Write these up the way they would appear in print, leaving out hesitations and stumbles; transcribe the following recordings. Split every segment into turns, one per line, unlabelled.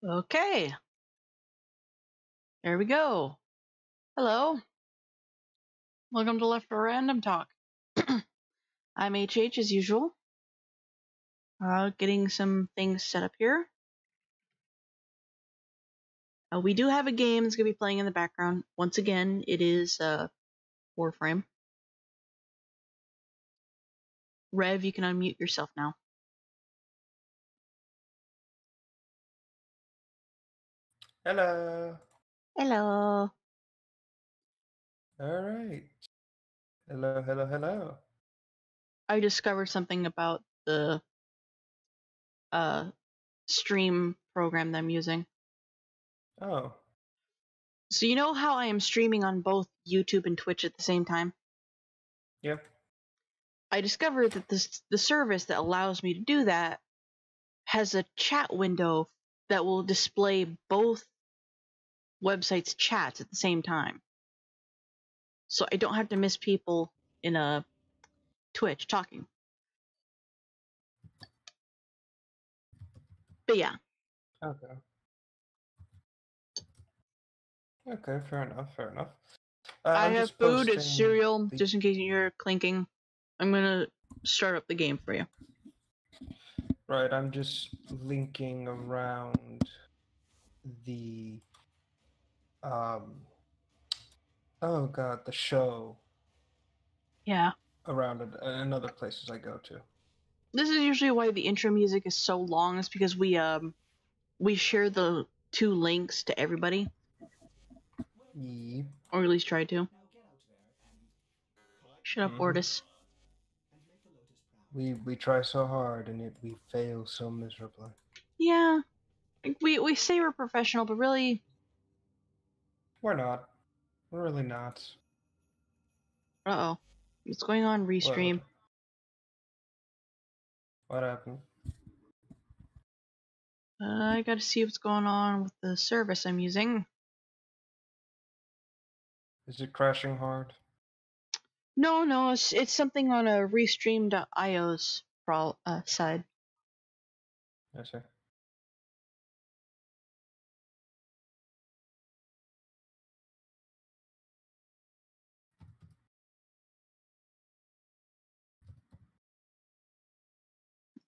Okay, there we go. Hello, welcome to Left for Random Talk. I'm HH as usual. Getting some things set up here. We do have a game that's going to be playing in the background. Once again, it is Warframe. Rev, you can unmute yourself now.
Hello.
Hello.
All right. Hello.
I discovered something about the stream program that I'm using.
Oh.
So you know how I am streaming on both YouTube and Twitch at the same time?
Yep.
I discovered that the service that allows me to do that has a chat window that will display both websites' chats at the same time. So I don't have to miss people in a Twitch talking. But yeah.
Okay. Okay. Fair enough.
I
I'm
have
just
food, it's
posting
cereal, just in case you're clinking. I'm gonna start up the game for you.
Right. I'm just linking around the Oh God, the show.
Yeah.
Around it and other places I go to.
This is usually why the intro music is so long, is because we share the two links to everybody.
Yep.
Or at least try to. Shut up, Ortis.
We try so hard and yet we fail so miserably.
Yeah. We say we're professional, but really
We're not. We're really not.
uh-oh. What's going on, Restream?
What happened?
I gotta see what's going on with the service I'm using.
Is it crashing hard?
No, it's something on a Restream.io's side.
I see.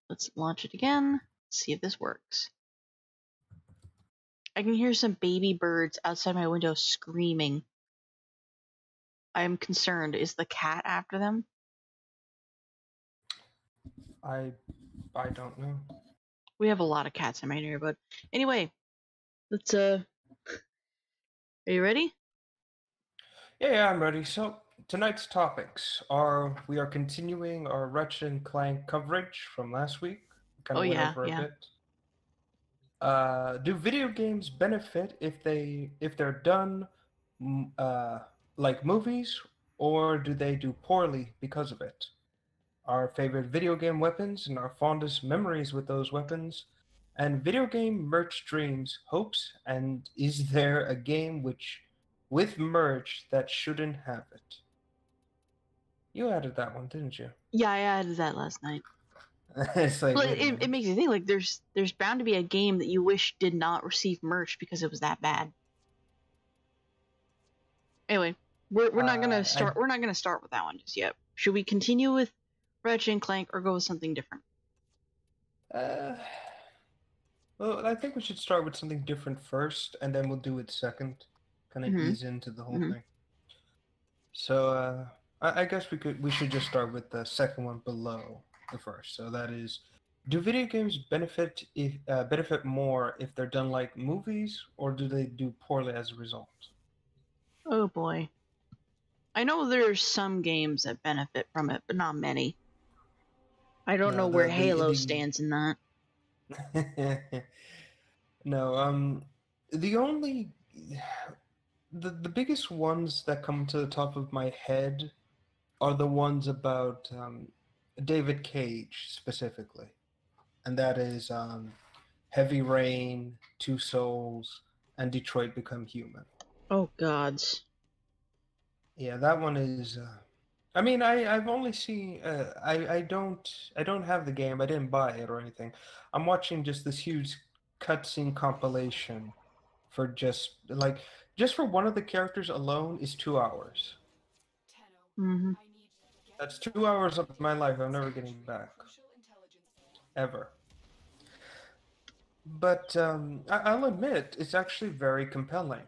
Let's launch it again. See if this works. I can hear some baby birds outside my window screaming. I am concerned. Is the cat after them?
I don't know.
We have a lot of cats in my neighborhood. Anyway, let's are you ready?
Yeah, I'm ready. So tonight's topics are we are continuing our Ratchet and Clank coverage from last week. Kind of went over a bit. Do video games benefit if they're done like movies, or do they do poorly because of it? Our favorite video game weapons and our fondest memories with those weapons, and video game merch dreams, hopes, and is there a game with merch that shouldn't have it? You added that one, didn't you?
Yeah, I added that last night.
It's like,
well, it makes you think, like there's bound to be a game that you wish did not receive merch because it was that bad. Anyway, we're not gonna start. We're not gonna start with that one just yet. Should we continue with Ratchet and Clank or go with something different?
Well, I think we should start with something different first, and then we'll do it second. Kind of ease into the whole thing. So I guess we should just start with the second one below the first. So that is, do video games benefit more if they're done like movies, or do they do poorly as a result?
Oh boy. I know there's some games that benefit from it, but not many. I don't know where Halo stands in that.
No, the biggest ones that come to the top of my head are the ones about David Cage specifically, and that is Heavy Rain, Two Souls, and Detroit Become Human.
Oh gods.
Yeah, that one is. I mean, I've only seen. I don't have the game. I didn't buy it or anything. I'm watching just this huge cutscene compilation for just for one of the characters alone is 2 hours.
Mm-hmm.
That's 2 hours of my life I'm never getting back. Ever. But I'll admit, it's actually very compelling.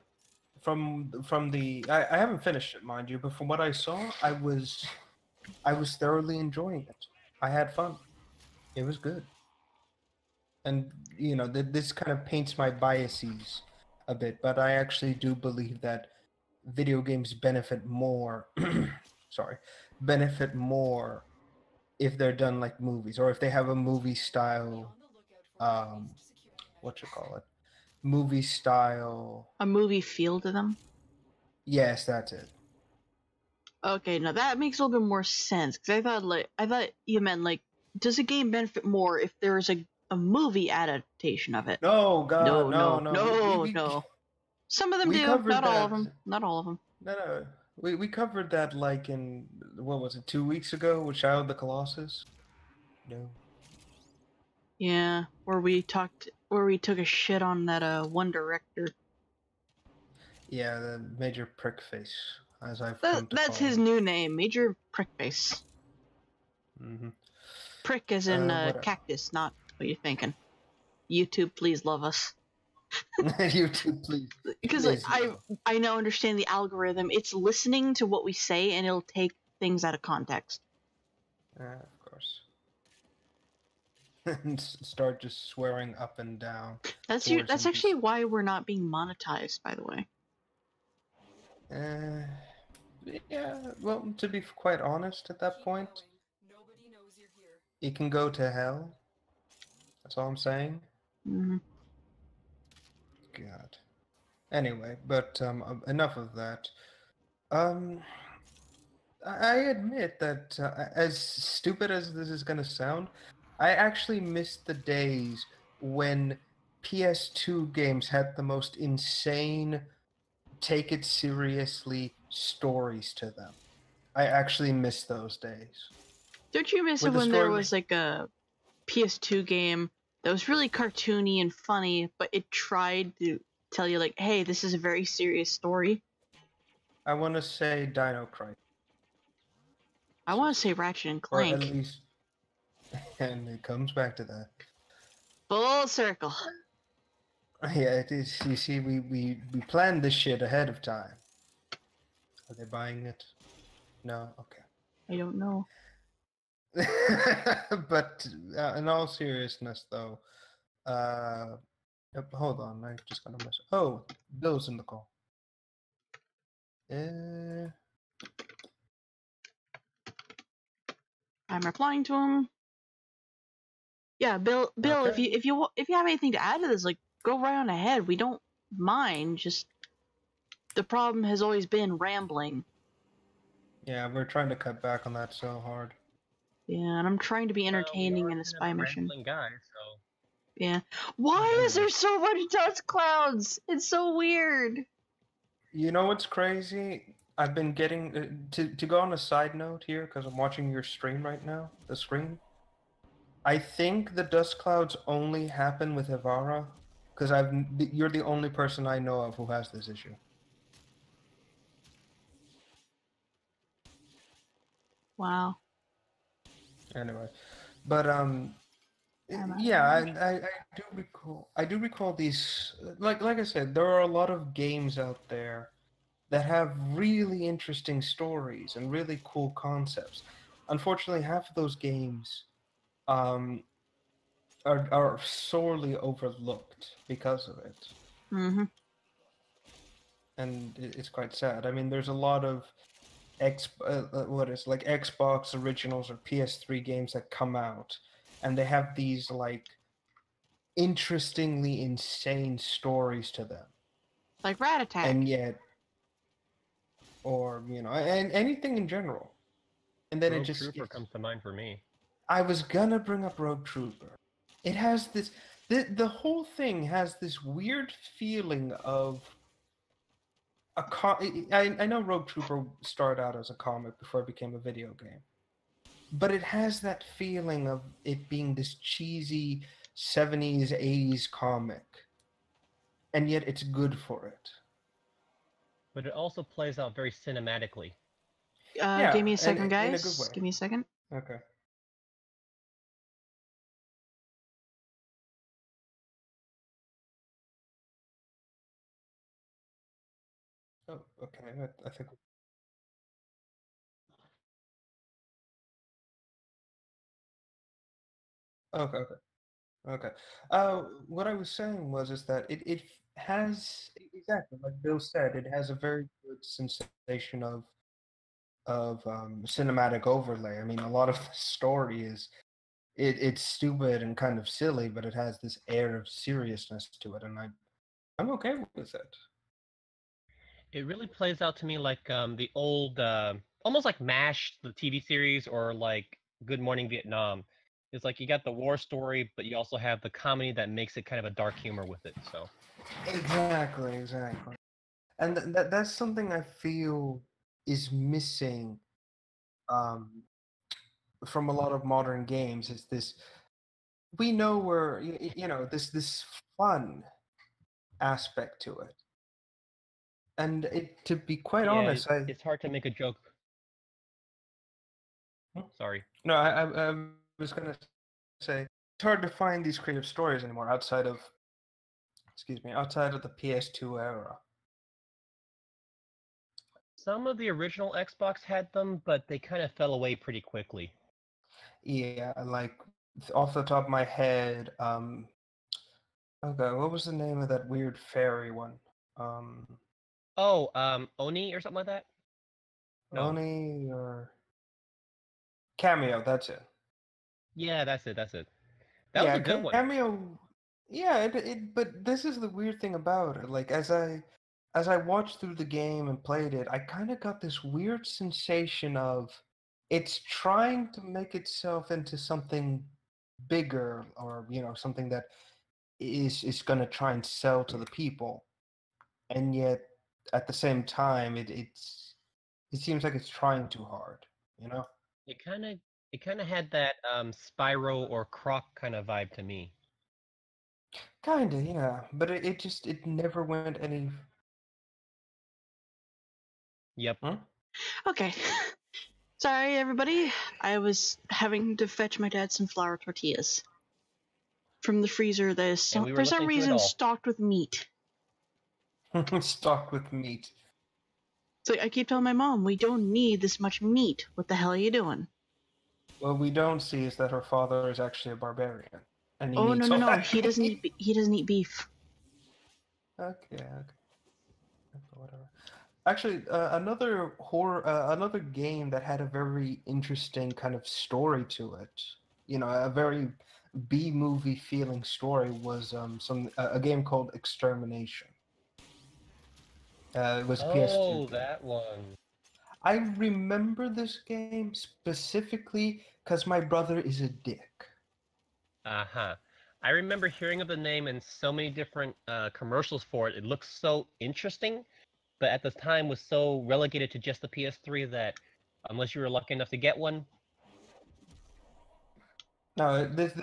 From the I haven't finished it, mind you, but from what I saw, I was thoroughly enjoying it. I had fun. It was good. And this kind of paints my biases a bit, but I actually do believe that video games benefit more sorry, benefit more if they're done like movies, or if they have a movie style what you call it? Movie style.
A movie feel to them.
Yes, that's it.
Okay, now that makes a little bit more sense, because I thought you meant like, does a game benefit more if there's a movie adaptation of it?
No, God,
No.
no.
No. Some of them
We
do,
covered
not all of
that.
them. Not all of them.
No. We covered that like in, what was it, 2 weeks ago with Shadow of the Colossus? No.
Yeah, where we took a shit on that one director.
Yeah, the Major Prickface, as I've come to
That's
call
his
him.
new name, Major Prickface.
Mm-hmm.
Prick as in
What
cactus, not what you're thinking. YouTube, please love us.
YouTube, please.
Because
Please,
I now understand the algorithm. It's listening to what we say and it'll take things out of context.
of course. And start just swearing up and down.
That's actually why we're not being monetized, by the way.
Yeah, well, to be quite honest, at that point, it can go to hell. That's all I'm saying.
Mm-hmm.
God. Anyway, but enough of that. I admit that as stupid as this is gonna sound, I actually miss the days when PS2 games had the most insane, take it seriously stories to them. I actually miss those days.
Don't you miss it when there was like a PS2 game that was really cartoony and funny, but it tried to tell you like, hey, this is a very serious story?
I want to say Dino Crisis.
I want to say Ratchet and
Or
Clank.
at least, and it comes back to that.
Full circle.
Yeah, it is. You see, we planned this shit ahead of time. Are they buying it? No? Okay.
I don't know.
But in all seriousness, though, hold on, I just got a message. Oh, Bill's in the call.
I'm replying to him. Yeah, Bill.
Okay.
If you have anything to add to this, like, go right on ahead. We don't mind. Just the problem has always been rambling.
Yeah, we're trying to cut back on that so hard.
Yeah, and I'm trying to be entertaining in a spy mission.
Guy, so.
Yeah. Why is there so much dust clouds? It's so weird.
You know what's crazy? I've been getting to go on a side note here because I'm watching your stream right now. The screen. I think the dust clouds only happen with Ivara, because you're the only person I know of who has this issue.
Wow.
Anyway, but yeah, I do recall these. Like I said, there are a lot of games out there that have really interesting stories and really cool concepts. Unfortunately, half of those games are sorely overlooked because of it.
Mm-hmm.
And it's quite sad. I mean, there's a lot of Xbox originals or PS3 games that come out, and they have these like interestingly insane stories to them.
Like Rat Attack.
And yet, or and anything in general. And then
Rogue Trooper comes to mind for me.
I was gonna bring up Rogue Trooper. It has this. The whole thing has this weird feeling of I know Rogue Trooper started out as a comic before it became a video game, but it has that feeling of it being this cheesy '70s, '80s comic, and yet it's good for it.
But it also plays out very cinematically.
Give me
Yeah,
a second,
and in a good
guys.
way.
Give me a second.
Okay. Oh, okay. I think. Okay. Okay. Okay. What I was saying was is that it has exactly like Bill said, it has a very good sensation of cinematic overlay. I mean, a lot of the story is it's stupid and kind of silly, but it has this air of seriousness to it, and I'm okay with it.
It really plays out to me like the old, almost like MASH, the TV series, or like Good Morning Vietnam. It's like you got the war story, but you also have the comedy that makes it kind of a dark humor with it. So
Exactly, exactly. And that's something I feel is missing um, from a lot of modern games. Is this we know we're this fun aspect to it, and to be quite
yeah,
honest,
it's hard to make a joke.
Hmm?
Sorry.
No, I was gonna say it's hard to find these creative stories anymore outside of outside of the PS2 era.
Some of the original Xbox had them, but they kind of fell away pretty quickly.
Yeah, like off the top of my head, okay, what was the name of that weird fairy one? Um,
Oh, Oni or something like that? No.
Oni or Cameo, that's it.
Yeah, that's it. That's it. That was
Yeah,
a good one.
Cameo. Yeah, but this is the weird thing about it. Like as I watched through the game and played it, I kind of got this weird sensation of it's trying to make itself into something bigger, or something that is going to try and sell to the people, and yet at the same time it seems like it's trying too hard, you know?
It kind of had that Spyro or Croc kind of vibe to me.
Kind of, yeah, but it never went any.
Yep.
Hmm?
Okay. Sorry, everybody. I was having to fetch my dad some flour tortillas from the freezer that is,
And we were
for some
listening to it
reason,
all.
stocked with meat.
Stocked with meat.
So I keep telling my mom, we don't need this much meat. What the hell are you doing?
What we don't see is that her father is actually a barbarian, and he
Oh no
needs
no
all
no!
that
He doesn't
meat.
eat. He doesn't eat beef.
Okay, whatever. Actually, another another game that had a very interesting kind of story to it. A very B movie feeling story was a game called Extermination. It was a PS2
Oh,
game.
that one.
I remember this game specifically because my brother is a dick.
Uh-huh. I remember hearing of the name and so many different commercials for it. It looks so interesting, but at the time was so relegated to just the PS3 that unless you were lucky enough to get one,
No, this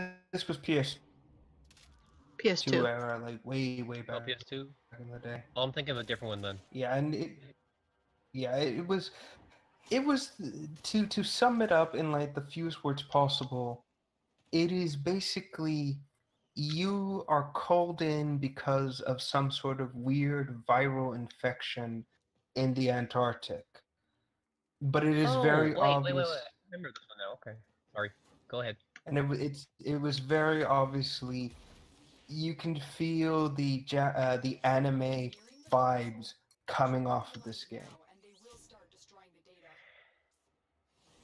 was PS2
PS2.
era, like way
oh,
back
PS2.
in the day.
Oh, I'm thinking of a different one then.
Yeah, and it was to sum it up in like the fewest words possible. It is basically you are called in because of some sort of weird viral infection in the Antarctic, but it is
Oh,
very
wait.
obvious,
I remember this one now. Okay. Sorry. Go ahead.
and it was very obviously you can feel the anime vibes coming off of this game.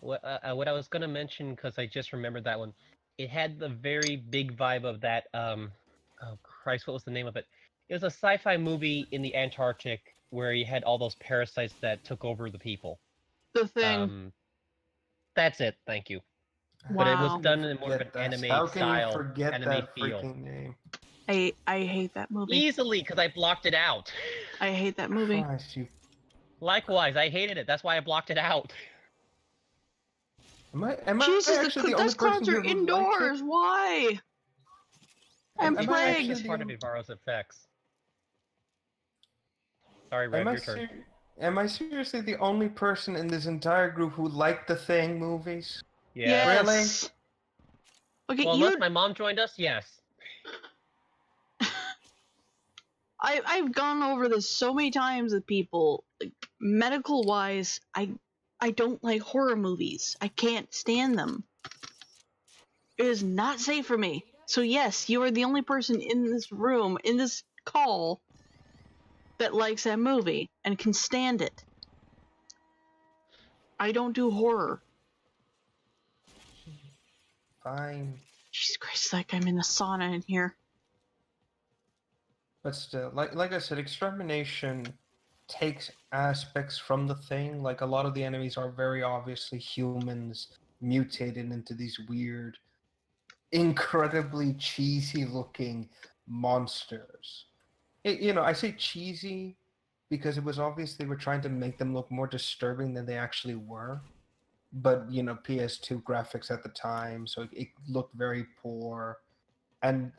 What I was gonna mention, because I just remembered that one, it had the very big vibe of that, oh Christ, what was the name of it? It was a sci-fi movie in the Antarctic where you had all those parasites that took over the people.
The Thing.
That's it, thank you. But it was
Wow.
done in more of an anime
How can you
style,
forget
anime
that
feel.
freaking name?
I hate that movie.
Easily, because I blocked it out.
I hate that movie.
Christ, you.
Likewise, I hated it, that's why I blocked it out.
Am I
Jesus,
actually the only
those clowns
person
are
here who likes it?
indoors. Why? I'm
Am I
playing.
actually
It's part of
the
Ivaro's effects. Sorry,
am
Rev,
I
your turn.
am I seriously the only person in this entire group who liked the Thing movies?
Yeah.
Really?
Yes. Okay,
Well,
you.
unless my mom joined us, yes.
I've gone over this so many times with people. Like, medical wise, I don't like horror movies. I can't stand them. It is not safe for me. So yes, you are the only person in this room, in this call, that likes that movie and can stand it. I don't do horror.
Fine.
Jesus Christ, like I'm in a sauna in here.
But still, like I said, extermination takes aspects from the Thing. Like a lot of the enemies are very obviously humans mutated into these weird, incredibly cheesy looking monsters. I say cheesy because it was obvious they were trying to make them look more disturbing than they actually were. But PS2 graphics at the time, so it looked very poor. And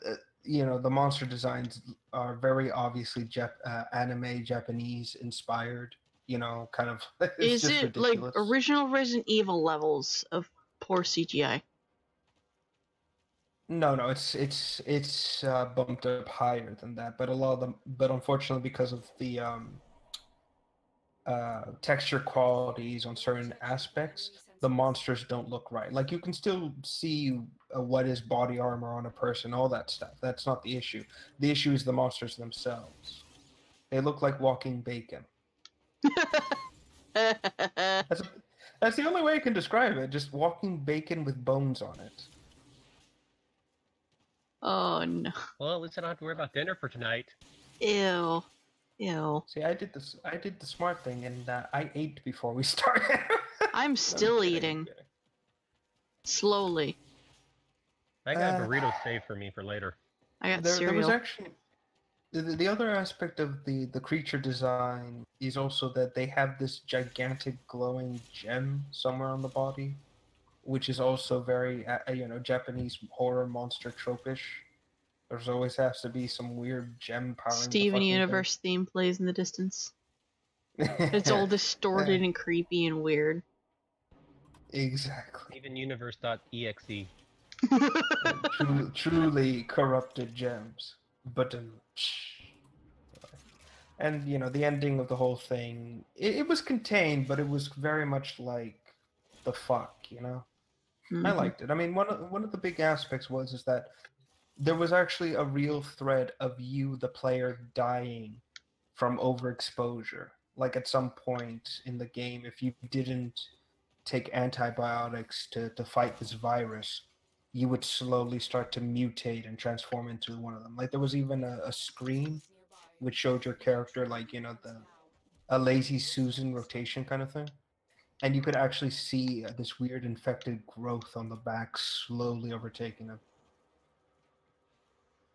the monster designs are very obviously anime Japanese inspired. Kind of it's
Is
just
it like
ridiculous.
original Resident Evil levels of poor CGI?
No, it's bumped up higher than that, but a lot of them. But unfortunately, because of the texture qualities on certain aspects, the monsters don't look right. Like you can still see what is body armor on a person, all that stuff. That's not the issue. The issue is the monsters themselves. They look like walking bacon. That's that's the only way I can describe it. Just walking bacon with bones on it.
Oh no.
Well, at least I don't have to worry about dinner for tonight.
Ew. Ew.
See, I did this. I did the smart thing, and I ate before we started.
I'm still
kidding,
eating.
I'm kidding.
Slowly.
I got a burrito saved for me for later.
I got
There was
cereal.
actually the other aspect of the creature design is also that they have this gigantic glowing gem somewhere on the body, which is also very Japanese horror monster tropish. There's always has to be some weird gem powering the
Steven
fucking
Universe theme plays in the distance.
thing.
It's all distorted and creepy and weird.
Exactly.
Even universe.exe.
Truly corrupted gems. But and the ending of the whole thing, it was contained, but it was very much like the fuck. I
Mhm.
liked it. I mean, one of the big aspects is that there was actually a real threat of you, the player, dying from overexposure. Like at some point in the game, if you didn't take antibiotics to fight this virus, you would slowly start to mutate and transform into one of them. Like there was even a screen which showed your character like a lazy Susan rotation kind of thing, and you could actually see this weird infected growth on the back slowly overtaking him.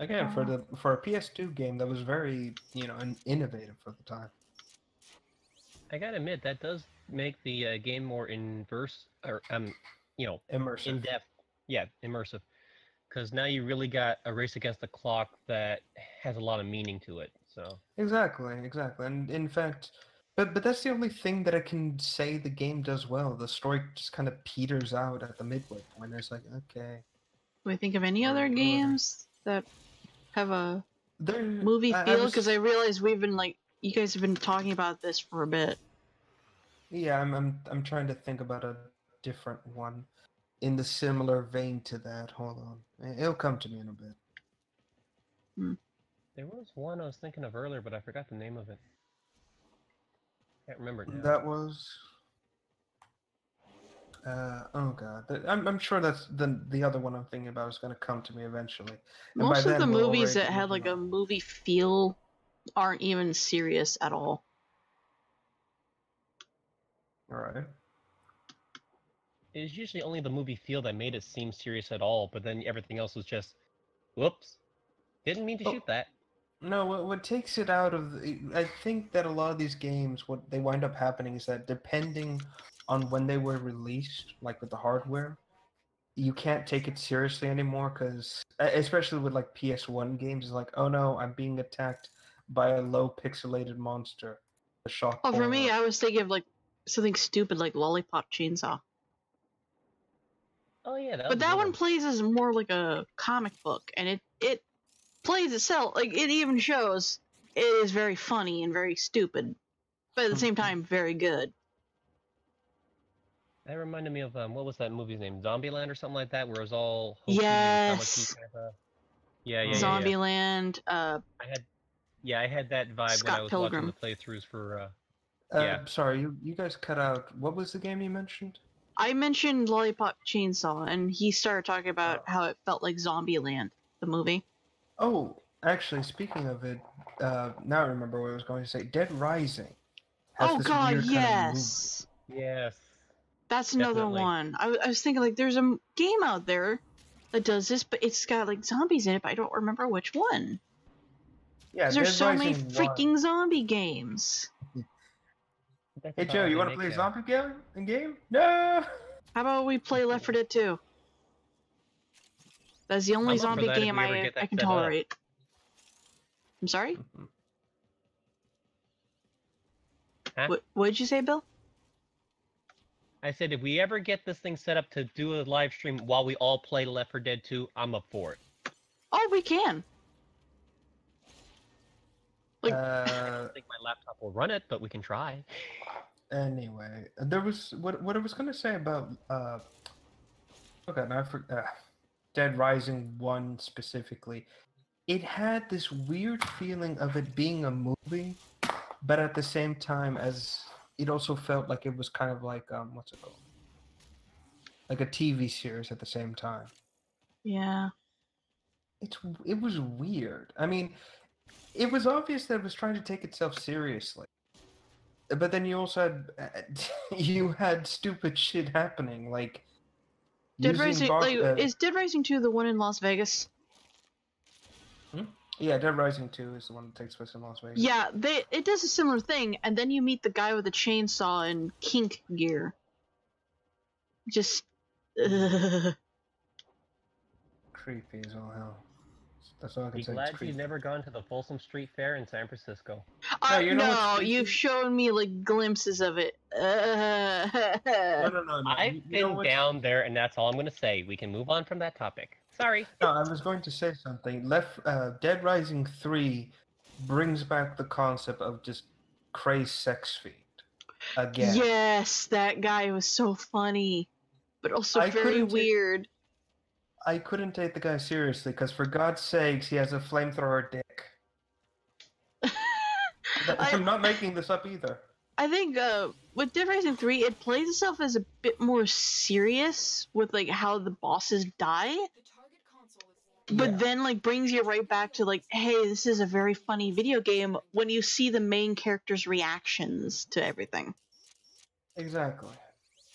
Again, for a PS2 game, that was very innovative for the time.
I gotta admit, that does make the game more inverse, or
Immersive.
in depth. Yeah, immersive. Because now you really got a race against the clock that has a lot of meaning to it. So
Exactly, and in fact, but that's the only thing that I can say the game does well. The story just kind of peters out at the midway point. It's like, okay,
Do I think of any other games that have a
there.
movie
I
feel?
was
Because I realize we've been you guys have been talking about this for a bit.
yeah, I'm trying to think about a different one in the similar vein to that. Hold on, it'll come to me in a bit.
there was one I was thinking of earlier, but I forgot the name of it. Can't remember it now.
That was. Oh god, I'm sure that's the other one I'm thinking about is going to come to me eventually. And by
Most of
then
the
we'll
movies
already
that
be
had
moving
a
on.
movie feel aren't even serious at all.
All right.
It was usually only the movie feel that made it seem serious at all, but then everything else was just, whoops, didn't mean to shoot that.
No, what takes it out of I think that a lot of these games, what they wind up happening is that depending on when they were released, like with the hardware, you can't take it seriously anymore, because especially with like PS1 games, it's like, oh no, I'm being attacked by a low pixelated monster. The shock
Oh, for me,
horror.
I was thinking of like something stupid like Lollipop Chainsaw.
Oh yeah, that was
But
a
that
good
one plays as more like a comic book, and it plays itself, like it even shows it is very funny and very stupid, but at the same time very good.
That reminded me of what was that movie's name? Zombieland or something like that, where it was all hokey and comic-y
Yes,
kind of. Yeah.
Zombieland,
I had that vibe when I
Scott
was watching the
Pilgrim.
playthroughs for. Yeah.
Sorry, you guys cut out. What was the game you mentioned?
I mentioned Lollipop Chainsaw, and he started talking about
Oh.
how it felt like Zombieland, the movie.
Oh, actually, speaking of it, now I remember what I was going to say. Dead Rising has
Oh
this
god,
weird kind of move.
yes!
Yes.
That's another
Definitely.
one. I was thinking, like, there's a game out there that does this, but it's got, like, zombies in it, but I don't remember which one.
Yeah,
Because there's
Dead
so many
Rising
freaking zombie games.
That's
Hey
about
Joe,
all
you
they
want to
make
play a
now.
zombie game? No.
How about we play Left 4 Dead 2? That's the only
I'm up for
zombie
that if
game
we ever
I
get that
can
set up.
tolerate. I'm sorry?
Huh?
What did you say, Bill?
I said if we ever get this thing set up to do a live stream while we all play Left 4 Dead 2, I'm up for it.
Oh, we can. Like,
I don't think my laptop will run it, but we can try.
Anyway, there was what I was gonna say about okay, now I forgot. Dead Rising 1 specifically. It had this weird feeling of it being a movie, but at the same time, as it also felt like it was kind of like what's it called? Like a TV series at the same time.
yeah.
It was weird. I mean, it was obvious that it was trying to take itself seriously, but then you also had you had stupid shit happening, like
Dead
using
Rising, is Dead Rising 2 the one in Las Vegas?
Yeah, Dead Rising 2 is the one that takes place in Las Vegas.
Yeah, it does a similar thing, and then you meet the guy with the chainsaw and kink gear. Just,
Creepy as all hell. That's all I can
Be
say.
glad
It's creepy.
you've never gone to the Folsom Street Fair in San Francisco.
you know what's creepy?
you've shown me like glimpses of it.
No.
I've
You know
been
what's...
down there, and that's all I'm going to say. We can move on from that topic. Sorry.
No, I was going to say something. Dead Rising 3 brings back the concept of just crazed sex feed again.
Yes, that guy was so funny, but also
I
very
couldn't take-
weird.
I couldn't take the guy seriously because, for God's sakes, he has a flamethrower dick. I'm not making this up either.
I think with Dead Rising 3, it plays itself as a bit more serious with like how the bosses die, but then like brings you right back to like, hey, this is a very funny video game when you see the main character's reactions to everything.
Exactly.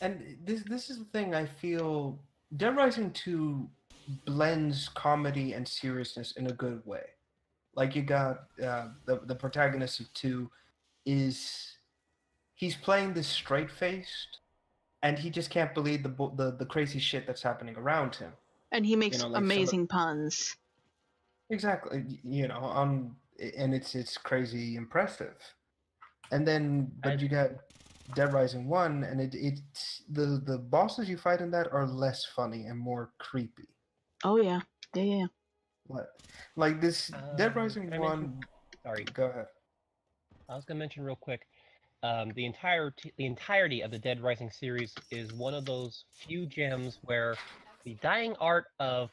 And this is the thing I feel Dead Rising 2 blends comedy and seriousness in a good way. Like, you got the protagonist of 2 he's playing this straight-faced, and he just can't believe the crazy shit that's happening around him.
And he makes
like
amazing puns.
Exactly, and it's crazy impressive. And then, but you got Dead Rising 1, and it's the bosses you fight in that are less funny and more creepy.
Oh yeah.
Like this Dead Rising
can I
1.
Sorry.
Go ahead.
I was going to mention real quick. The entirety of the Dead Rising series is one of those few gems where the dying art of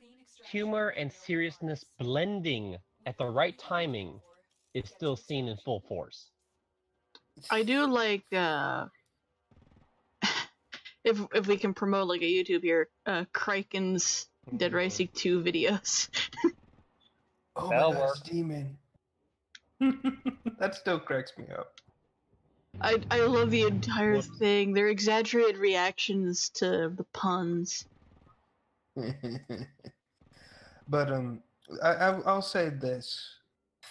humor and seriousness blending at the right timing is still seen in full force.
I do like if we can promote like a YouTube here, Kraken's Dead Rising 2 videos.
Oh
That'll
my God,
work.
it's Demon. That still cracks me up.
I love the entire thing. Their exaggerated reactions to the puns.
But I'll say this: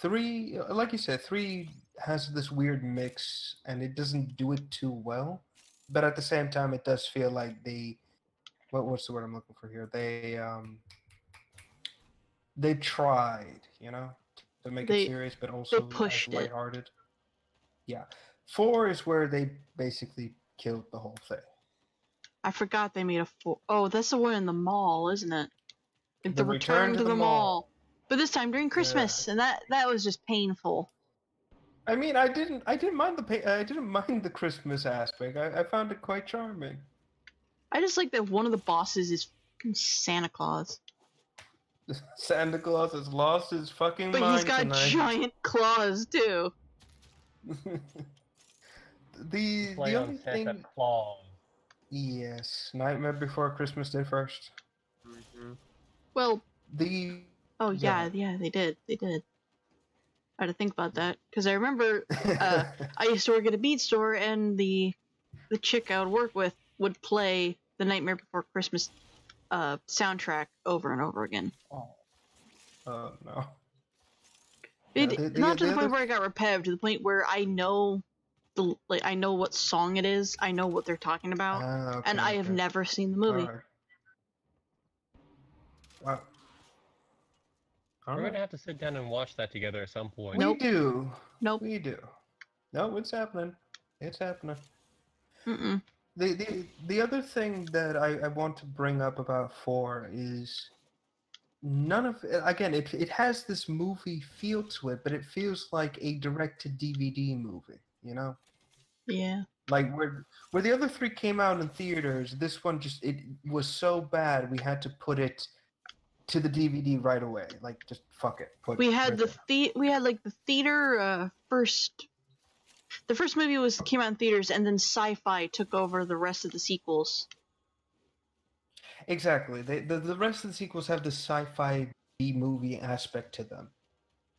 3, like you said, 3 has this weird mix, and it doesn't do it too well. But at the same time, it does feel like they what's the word I'm looking for here? They tried, to make it
They
serious, but
they
also as
pushed it.
lighthearted. Yeah. 4 is where they basically killed the whole thing.
I forgot they made a 4. Oh, that's the one in the mall, isn't it? Like
The
the return to the mall.
mall.
But this time during
Yeah.
Christmas, and that was just painful.
I mean, I didn't mind I didn't mind the Christmas aspect. I found it quite charming.
I just like that one of the bosses is fucking Santa Claus.
Santa Claus has lost his fucking
But he's
mind
got
tonight.
giant claws too.
the
Play on
only
Santa
thing,
Claus.
yes, Nightmare Before Christmas did first.
Mm-hmm.
Well,
The
oh
Go ahead.
yeah, they did. I had to think about that because I remember I used to work at a beat store, and the chick I would work with would play the Nightmare Before Christmas soundtrack over and over again.
Oh no.
It not to the point
other
where I got repetitive, to the point where I know I know what song it is, I know what they're talking about,
okay,
and I have
okay.
never seen the movie.
All right. Wow. All
We're
right.
gonna have to sit down and watch that together at some point.
Nope.
We do.
Nope.
We do. No, it's happening. It's happening.
Mm-mm.
The other thing that I want to bring up about 4 is none of again it has this movie feel to it, but it feels like a direct to DVD movie,
Yeah.
Like where the other 3 came out in theaters, this one just it was so bad we had to put it to the DVD right away. Like just fuck it. Put
We
it
had
right there.
we had like the theater first. The first movie came out in theaters, and then Sci-Fi took over the rest of the sequels.
Exactly. The rest of the sequels have the sci-fi B-movie aspect to them.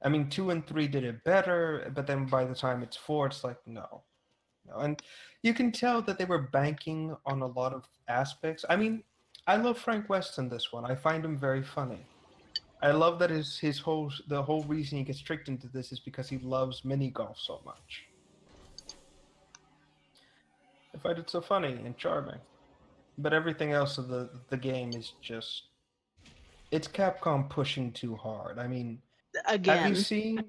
I mean, 2 and 3 did it better, but then by the time it's 4, it's like, no. And you can tell that they were banking on a lot of aspects. I mean, I love Frank West in this one. I find him very funny. I love that the whole reason he gets tricked into this is because he loves mini golf so much. I find it so funny and charming. But everything else of the game is just... It's Capcom pushing too hard. I mean,
Again.
have you seen...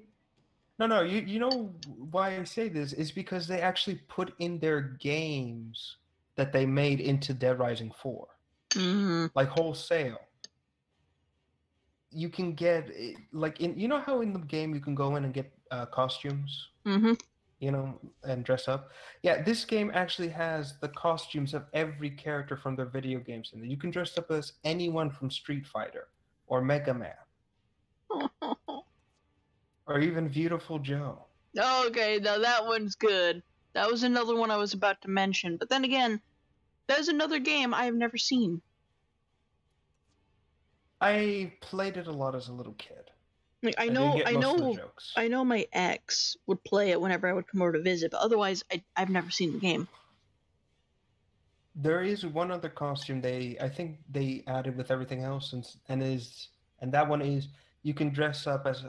No, you know why I say this is because they actually put in their games that they made into Dead Rising 4.
Mm-hmm.
Like wholesale. You can get, like, you know how in the game you can go in and get costumes?
Mm-hmm.
And dress up. Yeah, this game actually has the costumes of every character from their video games in it. You can dress up as anyone from Street Fighter or Mega Man or even Beautiful Joe.
Okay, now that one's good. That was another one I was about to mention, but then again, there's another game I have never seen.
I played it a lot as a little kid.
Like I
didn't get most of the
know,
jokes.
I know my ex would play it whenever I would come over to visit, but otherwise, I've never seen the game.
There is one other costume I think they added with everything else, and that one is you can dress up as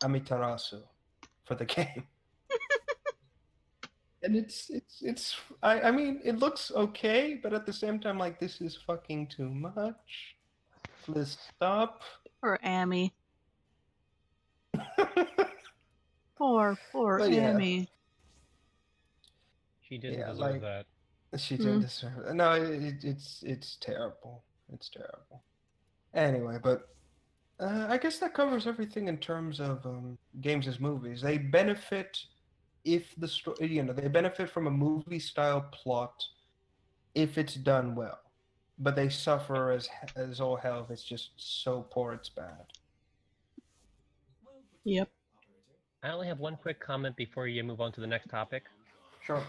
Amaterasu for the game. And I mean, it looks okay, but at the same time, like, this is fucking too much. Please stop.
Poor Amy. Poor
But yeah.
Amy.
She didn't
Yeah,
deserve
like-
that.
She didn't deserve it. No, it's terrible. It's terrible. Anyway, but I guess that covers everything in terms of games as movies. They benefit if the story, they benefit from a movie-style plot if it's done well, but they suffer as all hell if it's just so poor it's bad.
Yep.
I only have one quick comment before you move on to the next topic.
Sure.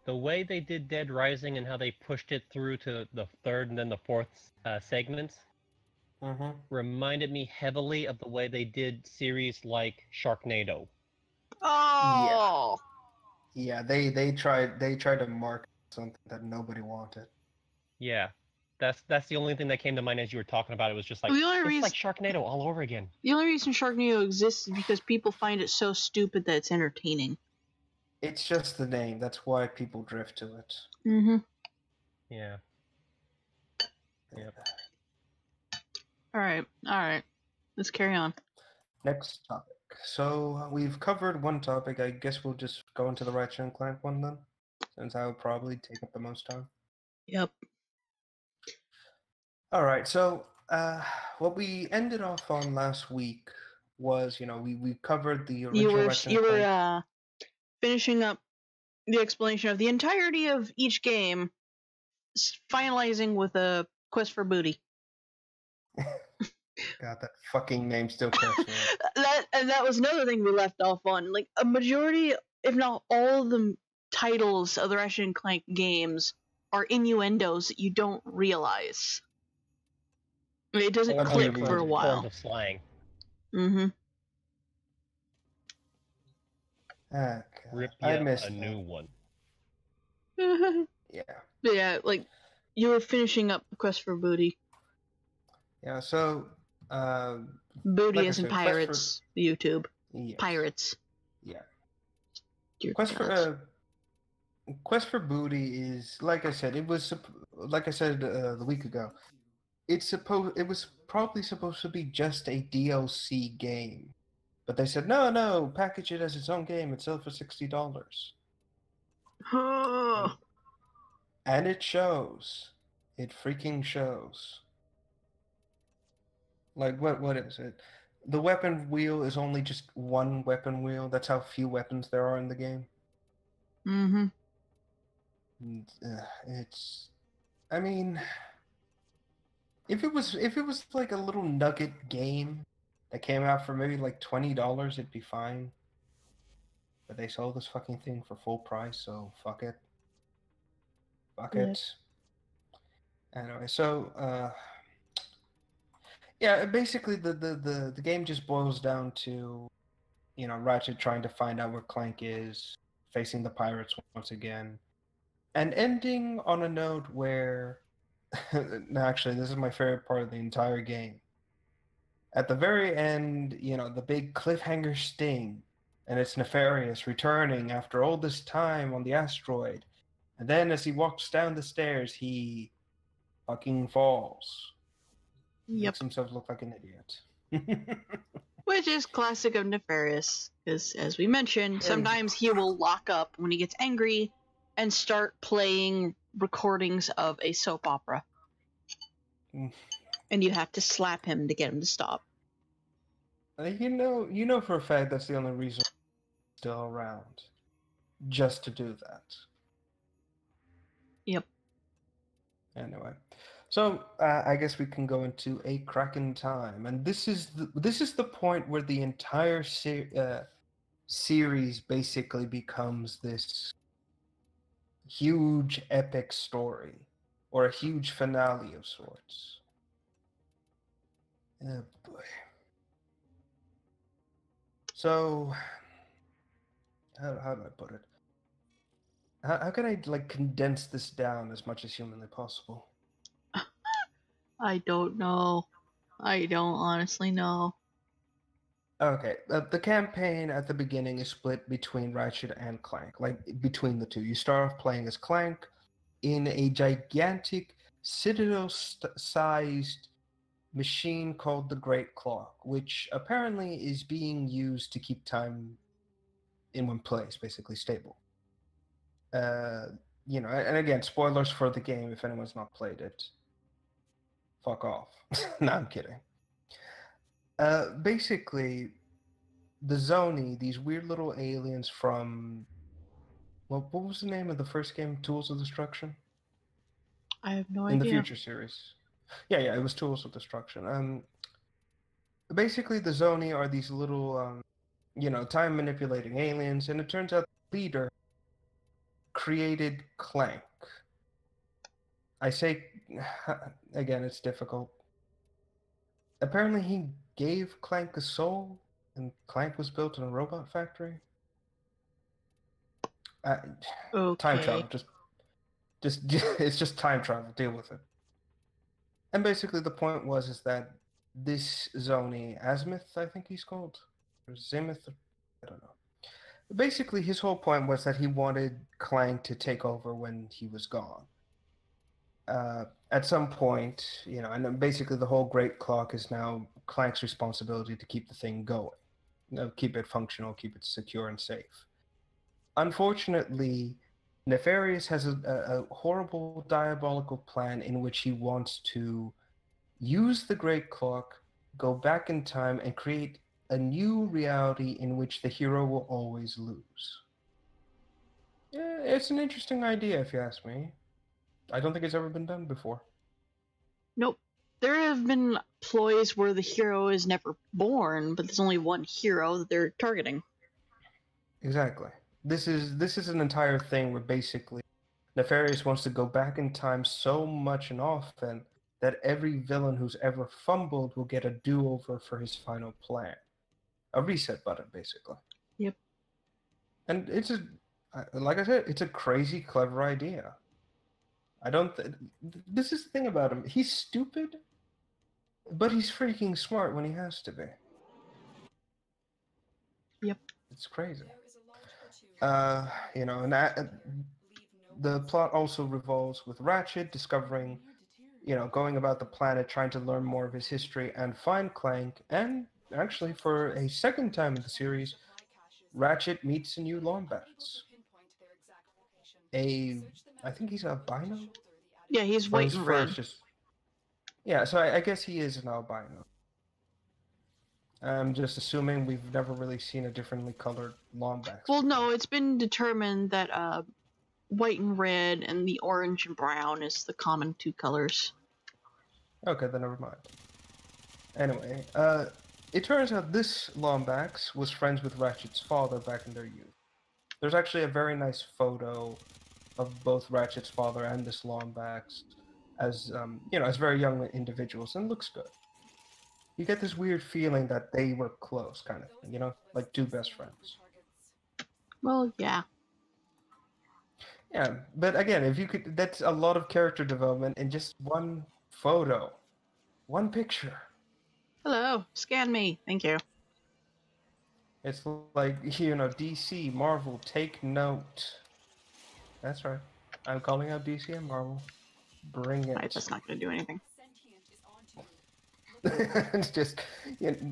The way they did Dead Rising and how they pushed it through to the 3rd and then the 4th segments reminded me heavily of the way they did series like Sharknado.
Oh.
Yeah, they tried to market something that nobody wanted.
Yeah, that's the only thing that came to mind as you were talking about it. Was just like, it's like Sharknado all over again.
The only reason Sharknado exists is because people find it so stupid that it's entertaining.
It's just the name. That's why people drift to it.
Mm-hmm.
Yeah. Yep.
All right. Let's carry on.
Next topic. So we've covered one topic. I guess we'll just go into the Ratchet and Clank one then, since that would probably take up the most time.
Yep.
All right. So what we ended off on last week was, we covered the original Ratchet
You
and Clank.
were finishing up the explanation of the entirety of each game, finalizing with a quest for booty.
God, that fucking name still cracks me up.
That was another thing we left off on. Like a majority, if not all, of the titles of the Ratchet and Clank games are innuendos that you don't realize. It doesn't
Or
click
different
for a while.
forms of slang.
Mm-hmm.
Rip
I
ya
missed
a new one.
Yeah.
But yeah, like you were finishing up the quest for booty.
Yeah. So.
Booty
Like I
is in
said,
pirates. YouTube.
Yes.
Pirates.
Yeah.
Dear
Quest
gods.
for Booty is, like I said, it was like I said the week ago. It was probably supposed to be just a DLC game, but they said no, package it as its own game and sell it for $60. And it shows. It freaking shows. Like what is it? The weapon wheel is only just one weapon wheel. That's how few weapons there are in the game.
Mm-hmm.
It's, I mean, if it was like a little nugget game that came out for maybe like $20, it'd be fine. But they sold this fucking thing for full price, so fuck it. Fuck it. Anyway, so yeah, basically the game just boils down to, Ratchet trying to find out where Clank is, facing the pirates once again, and ending on a note where no, actually, this is my favorite part of the entire game. At the very end, the big cliffhanger sting, and it's Nefarious returning after all this time on the asteroid. And then as he walks down the stairs, he fucking falls.
Yep.
Makes himself look like an idiot.
Which is classic of Nefarious, because as we mentioned, sometimes he will lock up when he gets angry and start playing recordings of a soap opera. And you have to slap him to get him to stop.
You know for a fact that's the only reason he's still around. Just to do that.
Yep.
Anyway. So I guess we can go into a Kraken time, and this is the point where the entire series basically becomes this huge epic story, or a huge finale of sorts. Oh boy. So how do I put it? How can I condense this down as much as humanly possible?
I don't know. I don't honestly know.
Okay, the campaign at the beginning is split between Ratchet and Clank, between the two. You start off playing as Clank in a gigantic citadel-sized machine called the Great Clock, which apparently is being used to keep time in one place, basically stable. And again, spoilers for the game if anyone's not played it. Fuck off. No, I'm kidding. Basically, the Zoni, these weird little aliens from, what was the name of the first game? Tools of Destruction?
I have no
In
idea.
the Future series. Yeah, it was Tools of Destruction. Basically, the Zoni are these little, time manipulating aliens, and it turns out the leader created Clank. I say, again, it's difficult. Apparently, he gave Clank a soul, and Clank was built in a robot factory.
Okay.
Time travel, just it's just time travel. Deal with it. And basically, the point is that this Zoni, Azimuth, I think he's called, or Zimuth, I don't know. Basically, his whole point was that he wanted Clank to take over when he was gone. at some point, and then basically the whole Great Clock is now Clank's responsibility to keep the thing going, keep it functional, keep it secure and safe. Unfortunately, Nefarious has a horrible diabolical plan in which he wants to use the Great Clock, go back in time, and create a new reality in which the hero will always lose. Yeah, it's an interesting idea, if you ask me. I don't think it's ever been done before.
Nope. There have been ploys where the hero is never born, but there's only one hero that they're targeting.
Exactly. This is an entire thing where basically Nefarious wants to go back in time so much and often that every villain who's ever fumbled will get a do-over for his final plan. A reset button, basically.
Yep.
And like I said, it's a crazy, clever idea. This is the thing about him. He's stupid, but he's freaking smart when he has to be.
Yep.
It's crazy. The plot also revolves with Ratchet discovering, going about the planet, trying to learn more of his history and find Clank. And actually, for a second time in the series, Ratchet meets a new Lombax. I think he's albino?
Yeah, he's white and red.
Yeah, so I guess he is an albino. I'm just assuming we've never really seen a differently colored Lombax.
Well, no, it's been determined that white and red and the orange and brown is the common two colors.
Okay, then never mind. Anyway, it turns out this Lombax was friends with Ratchet's father back in their youth. There's actually a very nice photo of both Ratchet's father and this Lombax as very young individuals, and looks good. You get this weird feeling that they were close, kind of thing, like two best friends.
Well, yeah.
Yeah, but again, that's a lot of character development in just one photo, one picture.
Hello, scan me, thank you.
It's like, DC, Marvel, take note. That's right. I'm calling out DC and Marvel. Bring it.
Right, that's not going to do anything.
It's just,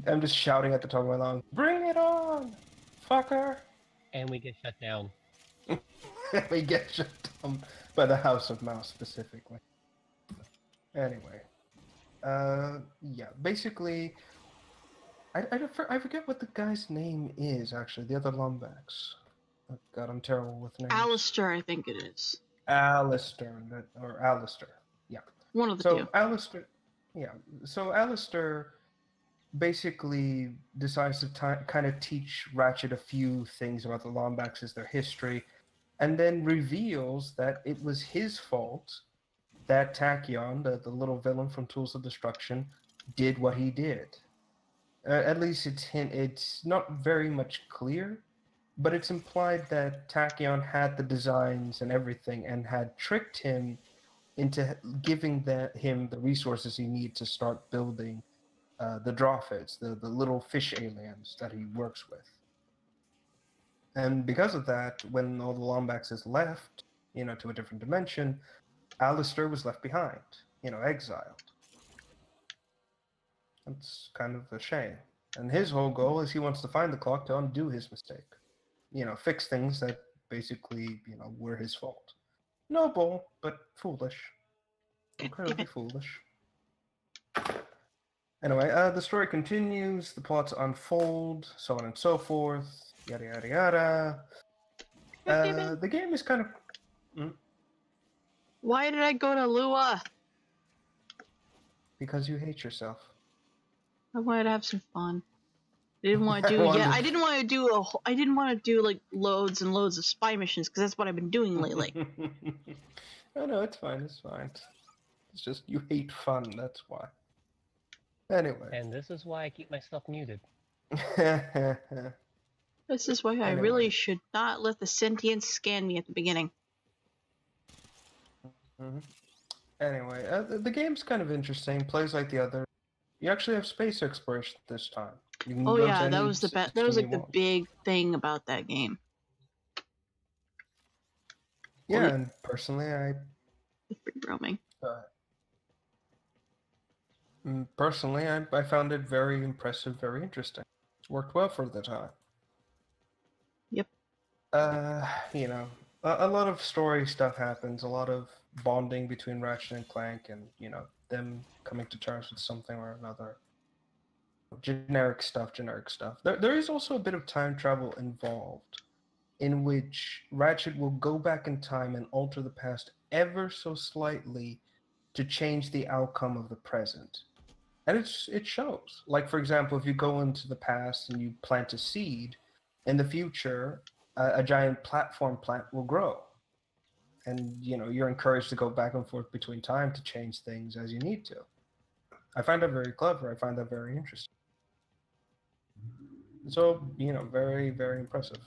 I'm just shouting at the top of my lungs. Bring it on, fucker!
And we get shut down.
We get shut down by the House of Mouse specifically. Anyway, yeah, basically, I forget what the guy's name is actually. The other Lombax. Oh God, I'm terrible with names.
Alistair, I think it is.
Alistair. Yeah.
One of the two.
Alistair. Yeah, so Alistair basically decides to kind of teach Ratchet a few things about the Lombaxes, their history, and then reveals that it was his fault that Tachyon, the little villain from Tools of Destruction, did what he did. At least it's not very much clear, but it's implied that Tachyon had the designs and everything and had tricked him into giving him the resources he needs to start building the Drawfits, the little fish aliens that he works with. And because of that, when all the Lombaxes left, to a different dimension, Alistair was left behind, exiled. That's kind of a shame. And his whole goal is he wants to find the clock to undo his mistake. Fix things that basically, were his fault. Noble, but foolish. Incredibly foolish. Anyway, the story continues, the plots unfold, so on and so forth, yada yada yada. The game is kind of...
Why did I go to Lua?
Because you hate yourself.
I wanted to have some fun. I didn't want to do. I didn't want to do I didn't want to do like loads and loads of spy missions because that's what I've been doing lately.
Oh no, it's fine. It's fine. It's just you hate fun. That's why. Anyway.
And this is why I keep myself muted.
This is why I really should not let the sentience scan me at the beginning.
Mm-hmm. Anyway, the game's kind of interesting. Plays like the other. You actually have space exploration this time.
Oh yeah, that was the best. That was like the big thing about that game.
Yeah, and personally,
free roaming.
Personally, I found it very impressive, very interesting. It worked well for the time.
Yep.
You know, a lot of story stuff happens, a lot of bonding between Ratchet and Clank, and you know, them coming to terms with something or another. Generic stuff, generic stuff. There is also a bit of time travel involved, in which Ratchet will go back in time and alter the past ever so slightly to change the outcome of the present. And it shows. Like, for example, if you go into the past and you plant a seed, in the future, a giant platform plant will grow. And, you know, you're encouraged to go back and forth between time to change things as you need to. I find that very clever. I find that very interesting. So, you know, very, very impressive.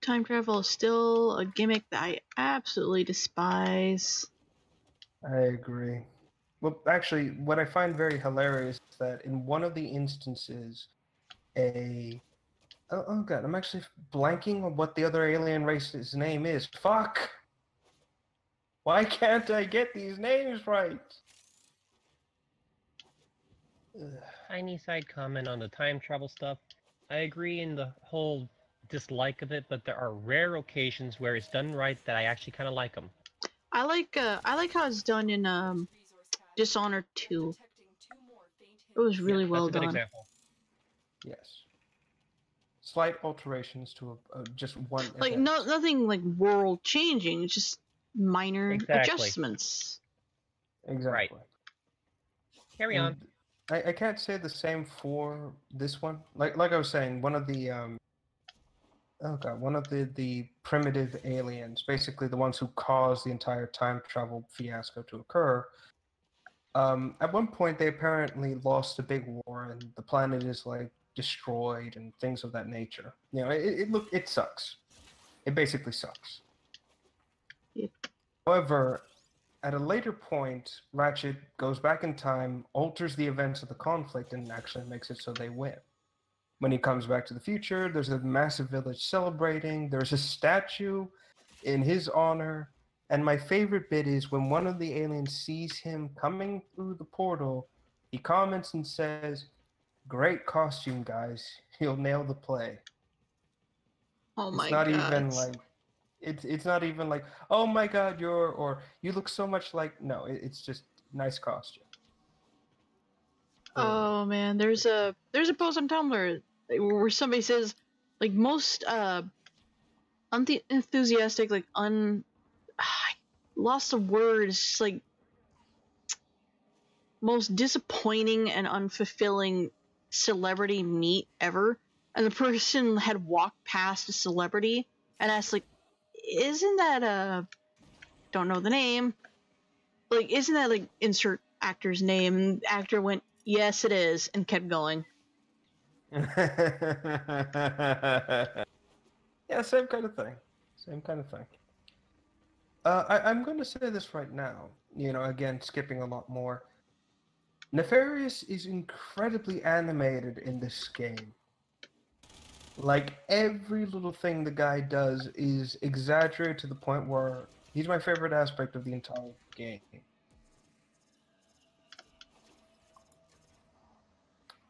Time travel is still a gimmick that I absolutely despise.
I agree. Well, actually, what I find very hilarious is that in one of the instances, oh god, I'm actually blanking on what the other alien race's name is. Fuck! Why can't I get these names right? Ugh.
Tiny side comment on the time travel stuff. I agree in the whole dislike of it, but there are rare occasions where it's done right that I actually kind of like them.
I like how it's done in Dishonored 2. It was really well
that's a good
done.
example.
Yes. Slight alterations to just one
Like
event.
nothing like world changing, it's just minor
Exactly.
adjustments.
Exactly.
Right. Carry on.
I can't say the same for this one. Like I was saying, one of the one of the primitive aliens, basically the ones who caused the entire time travel fiasco to occur. At one point, they apparently lost a big war, and the planet is like destroyed and things of that nature. You know, it sucks. It basically sucks.
Yep.
However, at a later point, Ratchet goes back in time, alters the events of the conflict, and actually makes it so they win. When he comes back to the future, there's a massive village celebrating. There's a statue in his honor. And my favorite bit is when one of the aliens sees him coming through the portal, he comments and says, "Great costume, guys. He'll nail the play."
Oh my
It's not
god.
even like it's not even like, "Oh my god, or you look so much like." No, it's just nice costume.
Oh man, there's a post on Tumblr where somebody says like most unenthusiastic like lost of words, like most disappointing and unfulfilling celebrity meet ever. And the person had walked past a celebrity and asked like, isn't that don't know the name, like isn't that like insert actor's name? And the actor went, yes it is, and kept going.
Yeah, same kind of thing. Same kind of thing. I'm going to say this right now. You know, again, skipping a lot more. Nefarious is incredibly animated in this game. Like, every little thing the guy does is exaggerated to the point where he's my favorite aspect of the entire game.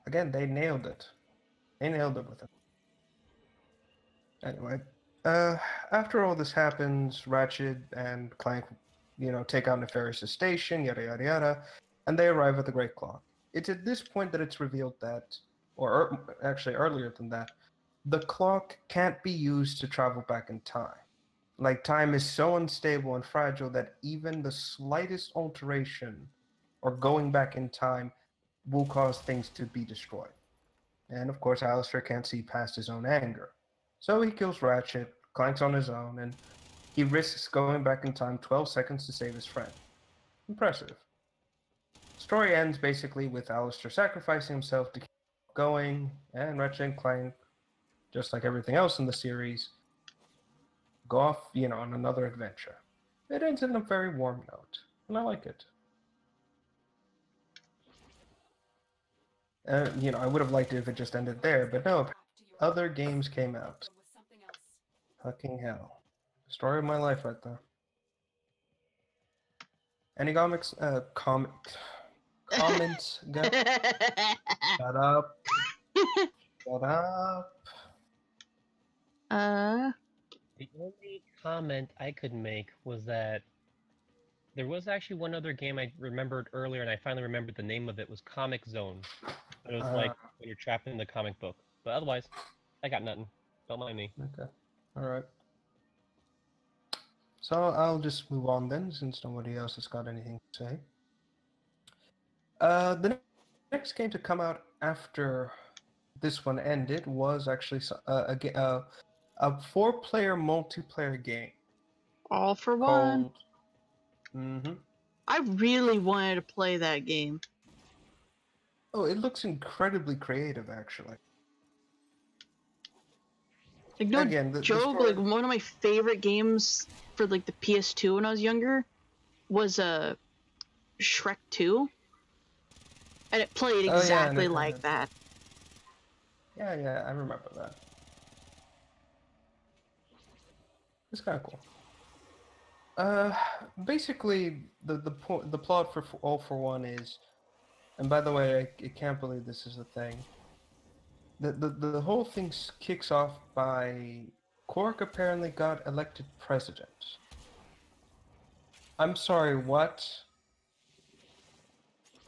Again, they nailed it. They nailed it with it. Anyway, after all this happens, Ratchet and Clank, you know, take out Nefarious' station, yada yada yada, and they arrive at the Great Clock. It's at this point that it's revealed that, or actually earlier than that, the clock can't be used to travel back in time. Like, time is so unstable and fragile that even the slightest alteration or going back in time will cause things to be destroyed. And of course, Alistair can't see past his own anger. So he kills Ratchet, Clank's on his own, and he risks going back in time 12 seconds to save his friend. Impressive. Story ends basically with Alistair sacrificing himself to keep going, and Ratchet and Clank, just like everything else in the series, go off, you know, on another adventure. It ends in a very warm note, and I like it. You know, I would have liked it if it just ended there, but no, other games came out. Fucking hell. Story of my life right there. Any comics? Comments? Shut up. Shut up.
The only comment I could make was that there was actually one other game I remembered earlier, and I finally remembered the name of it, was Comic Zone. It was like when you're trapped in the comic book. But otherwise, I got nothing. Don't mind me.
Okay. Alright. So I'll just move on then, since nobody else has got anything to say. The next game to come out after this one ended was actually a 4-player multiplayer game
All for one.
called. Mm-hmm.
I really wanted to play that game.
Oh, it looks incredibly creative, actually.
Like no
Again, the
joke,
story...
like one of my favorite games for like the PS2 when I was younger was Shrek 2. And it played exactly like that.
Yeah, I remember that. It's kind of cool. Basically, the plot for All for One is, and by the way, I can't believe this is a thing. The whole thing kicks off by Cork apparently got elected president. I'm sorry, what?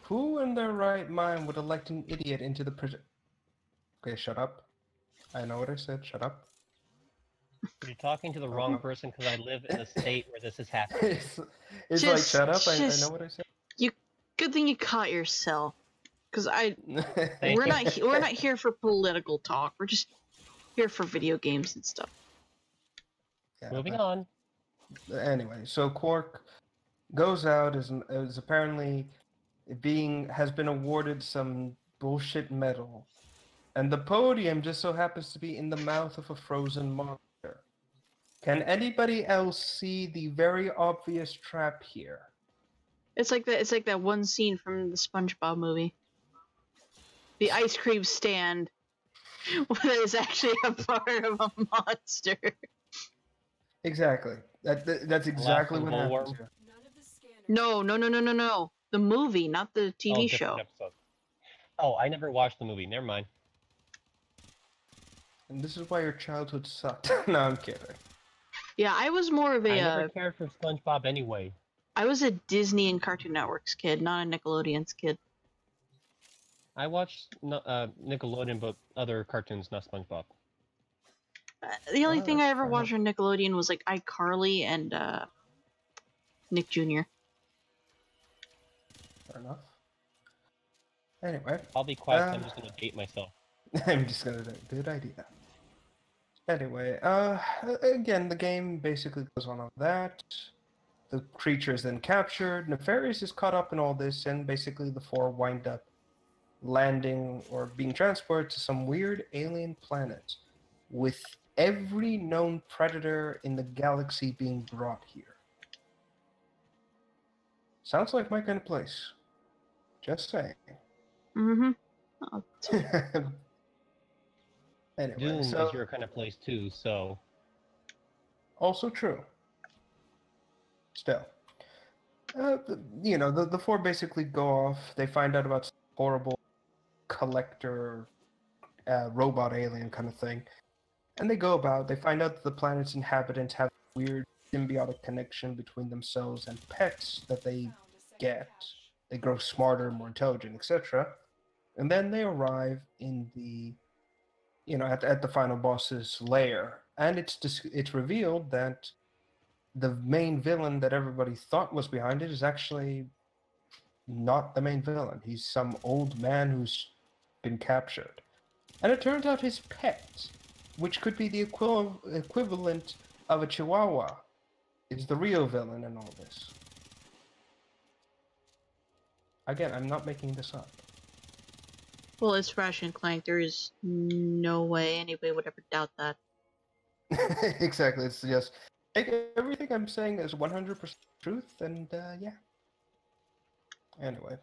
Who in their right mind would elect an idiot into the president? Okay, shut up. I know what I said. Shut up.
You're talking to the wrong person because I live in the state where this is happening.
It's like, shut up. I know what I said.
Good thing you caught yourself. Because we're not here for political talk. We're just here for video games and stuff.
Yeah, moving on.
Anyway, so Quark goes out is apparently has been awarded some bullshit medal, and the podium just so happens to be in the mouth of a frozen monster. Can anybody else see the very obvious trap here?
It's like that one scene from the SpongeBob movie. The ice cream stand that is actually a part of a monster.
Exactly. That's exactly what happens here.
No. The movie, not the TV show.
Episode. Oh, I never watched the movie. Never mind.
And this is why your childhood sucked. No, I'm kidding.
Yeah, I was more of a...
I never cared for SpongeBob anyway.
I was a Disney and Cartoon Network's kid, not a Nickelodeon's kid.
I watched Nickelodeon, but other cartoons, not SpongeBob.
The only thing I ever watched on Nickelodeon was like iCarly and Nick Jr.
Fair enough. Anyway.
I'll be quiet, I'm just gonna date myself.
I'm just gonna do good idea. Anyway, again, the game basically goes on that. The creature is then captured. Nefarious is caught up in all this, and basically the four wind up landing or being transported to some weird alien planet with every known predator in the galaxy being brought here. Sounds like my kind of place. Just saying.
Mm-hmm. Oh.
Anyway, Doom is your kind of place too, so...
Also true. Still. You know, the four basically go off. They find out about some horrible collector robot alien kind of thing. And they go about. They find out that the planet's inhabitants have a weird symbiotic connection between themselves and pets that they get. They grow smarter, more intelligent, etc. And then they arrive in the... You know, at the final boss's lair, and it's revealed that the main villain that everybody thought was behind it is actually not the main villain. He's some old man who's been captured, and it turns out his pet, which could be the equivalent of a Chihuahua, is the real villain in all this. Again, I'm not making this up.
Well, it's Ratchet and Clank. There is no way anybody would ever doubt that.
Exactly. It's just everything I'm saying is 100% truth, and yeah. Anyway,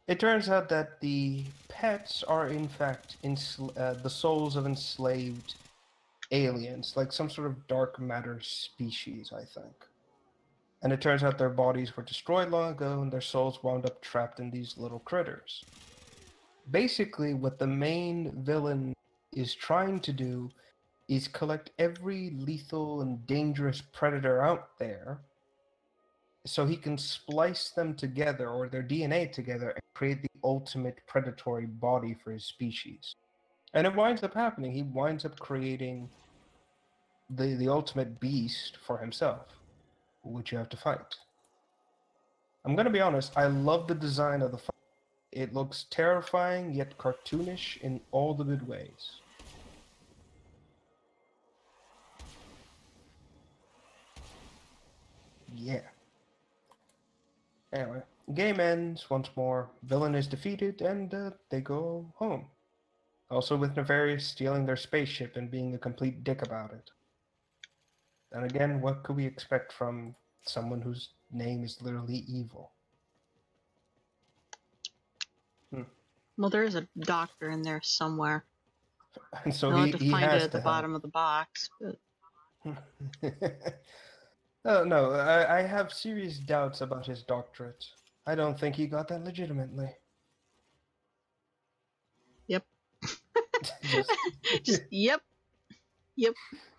it turns out that the pets are in fact the souls of enslaved aliens, like some sort of dark matter species, I think. And it turns out their bodies were destroyed long ago and their souls wound up trapped in these little critters. Basically, what the main villain is trying to do is collect every lethal and dangerous predator out there so he can splice them together, or their DNA together, and create the ultimate predatory body for his species. And it winds up happening. He winds up creating the ultimate beast for himself, which you have to fight. I'm going to be honest, I love the design of the fight. It looks terrifying yet cartoonish in all the good ways. Yeah. Anyway, game ends once more. Villain is defeated, and they go home. Also with Nefarious stealing their spaceship and being a complete dick about it. And again, what could we expect from someone whose name is literally evil?
Well, there is a doctor in there somewhere.
And so
I'll have to
he
find it
has
at the
to
bottom of the box. But...
Oh, no, I have serious doubts about his doctorate. I don't think he got that legitimately.
Yep.
Just
yep. Yep.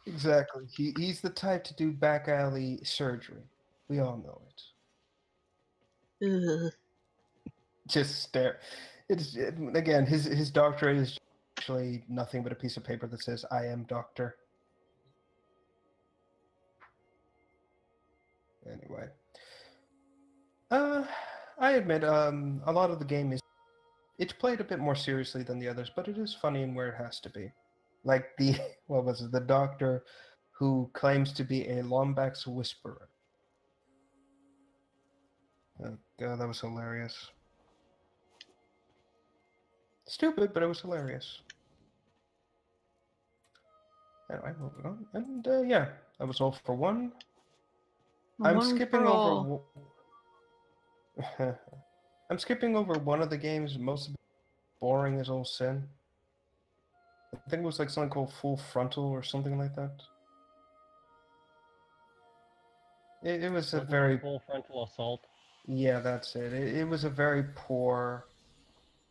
Exactly. He's the type to do back alley surgery. We all know it.
Ugh.
Just stare. Again, his doctorate is actually nothing but a piece of paper that says "I am doctor." Anyway, I admit, a lot of the game it's played a bit more seriously than the others, but it is funny in where it has to be. Like the doctor who claims to be a Lombax whisperer. Oh god, that was hilarious. Stupid, but it was hilarious. Anyway, moving on. And yeah, that was all for one. I'm skipping over. I'm skipping over one of the games most boring as all sin. I think it was like something called Full Frontal or something like that. It was a very
Full Frontal Assault.
Yeah, that's it. It was a very poor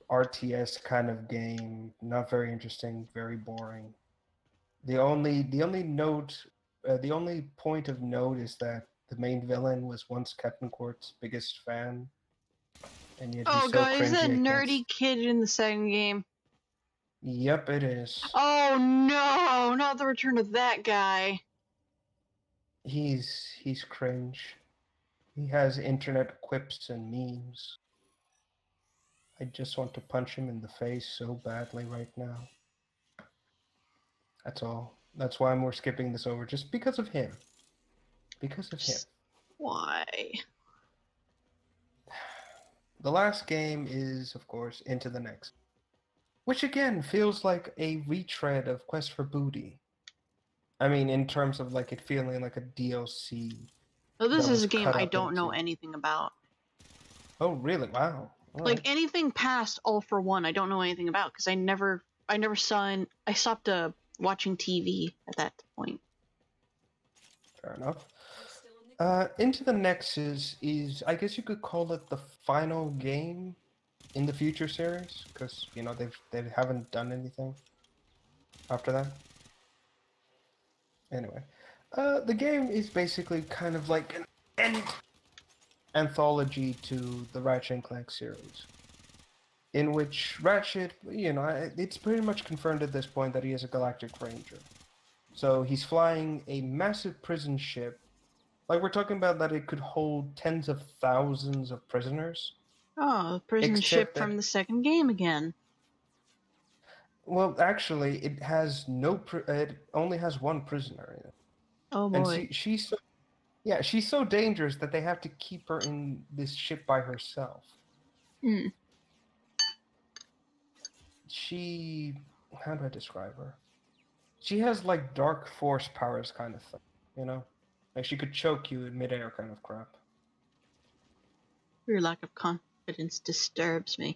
RTS kind of game. Not very interesting. Very boring. The only note, the only point of note is that the main villain was once Captain Quart's biggest fan, and yet he's so
god,
cringy.
is that
I can't
nerdy kid in the second game?
Yep, it is.
Oh no, not the return of that guy.
He's cringe. He has internet quips and memes. I just want to punch him in the face so badly right now. That's all. That's why we're skipping this over, just because of him. Because of him.
Why?
The last game is, of course, Into the Next. Which again feels like a retread of Quest for Booty. I mean, in terms of like it feeling like a DLC.
Oh, this
that
is
was
a game
cut
I
up
don't know
into-
anything about.
Oh, really? Wow. All
Like
right.
anything past All for One, I don't know anything about because I never saw. I stopped watching TV at that point.
Fair enough. Into the Nexus is, I guess you could call it the final game in the future series, because you know they haven't done anything after that. Anyway, the game is basically kind of like an end anthology to the Ratchet and Clank series, in which Ratchet, you know, it's pretty much confirmed at this point that he is a galactic ranger. So he's flying a massive prison ship. Like, we're talking about that it could hold tens of thousands of prisoners.
Oh, the prison
Except
ship
that-
from the second game again.
Well, actually, it has it only has one prisoner in it.
Oh
And
boy.
she's so dangerous that they have to keep her in this ship by herself.
Hmm.
How do I describe her? She has like dark force powers kind of thing, you know? Like she could choke you in midair kind of crap.
Your lack of confidence disturbs me.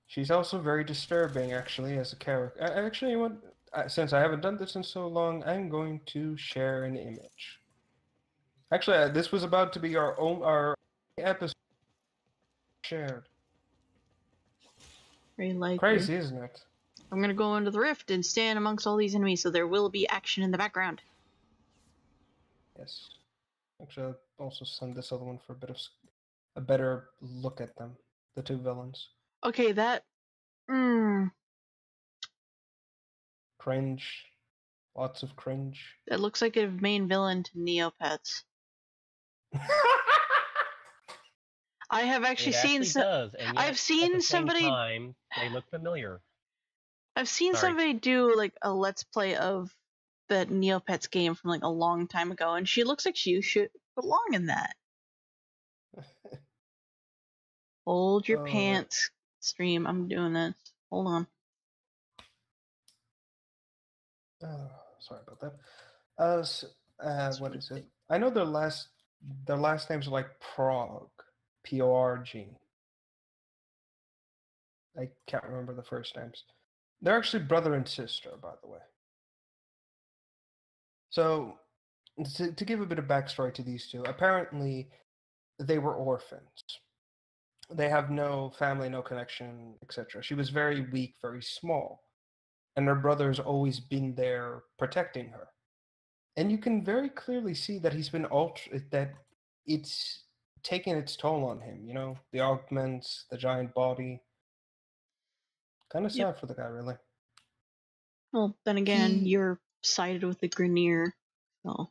She's also very disturbing, actually, as a character. Actually, since I haven't done this in so long, I'm going to share an image. Actually, this was about to be our episode shared.
Very likely.
Crazy, isn't it?
I'm gonna go into the rift and stand amongst all these enemies, so there will be action in the background.
Yes. Actually, I'll also send this other one for a better look at them, the two villains.
Okay, that.
Cringe. Lots of cringe.
That looks like a main villain to Neopets. I have actually seen
It does, and yet,
I've seen
at the same
somebody.
time, they look familiar.
I've seen
Sorry.
somebody do like a let's play of the Neopets game from like a long time ago, and she looks like she should belong in that. Hold your pants, stream. I'm doing this. Hold on.
Sorry about that. What is it? I know their last names are like Prog, Porg. I can't remember the first names. They're actually brother and sister, by the way. So, to give a bit of backstory to these two, apparently they were orphans. They have no family, no connection, etc. She was very weak, very small, and her brother's always been there protecting her. And you can very clearly see that he's been that it's taking its toll on him, you know? The augments, the giant body. Kind of sad for the guy, really.
Well, then again, you're sided with the Grenier, so.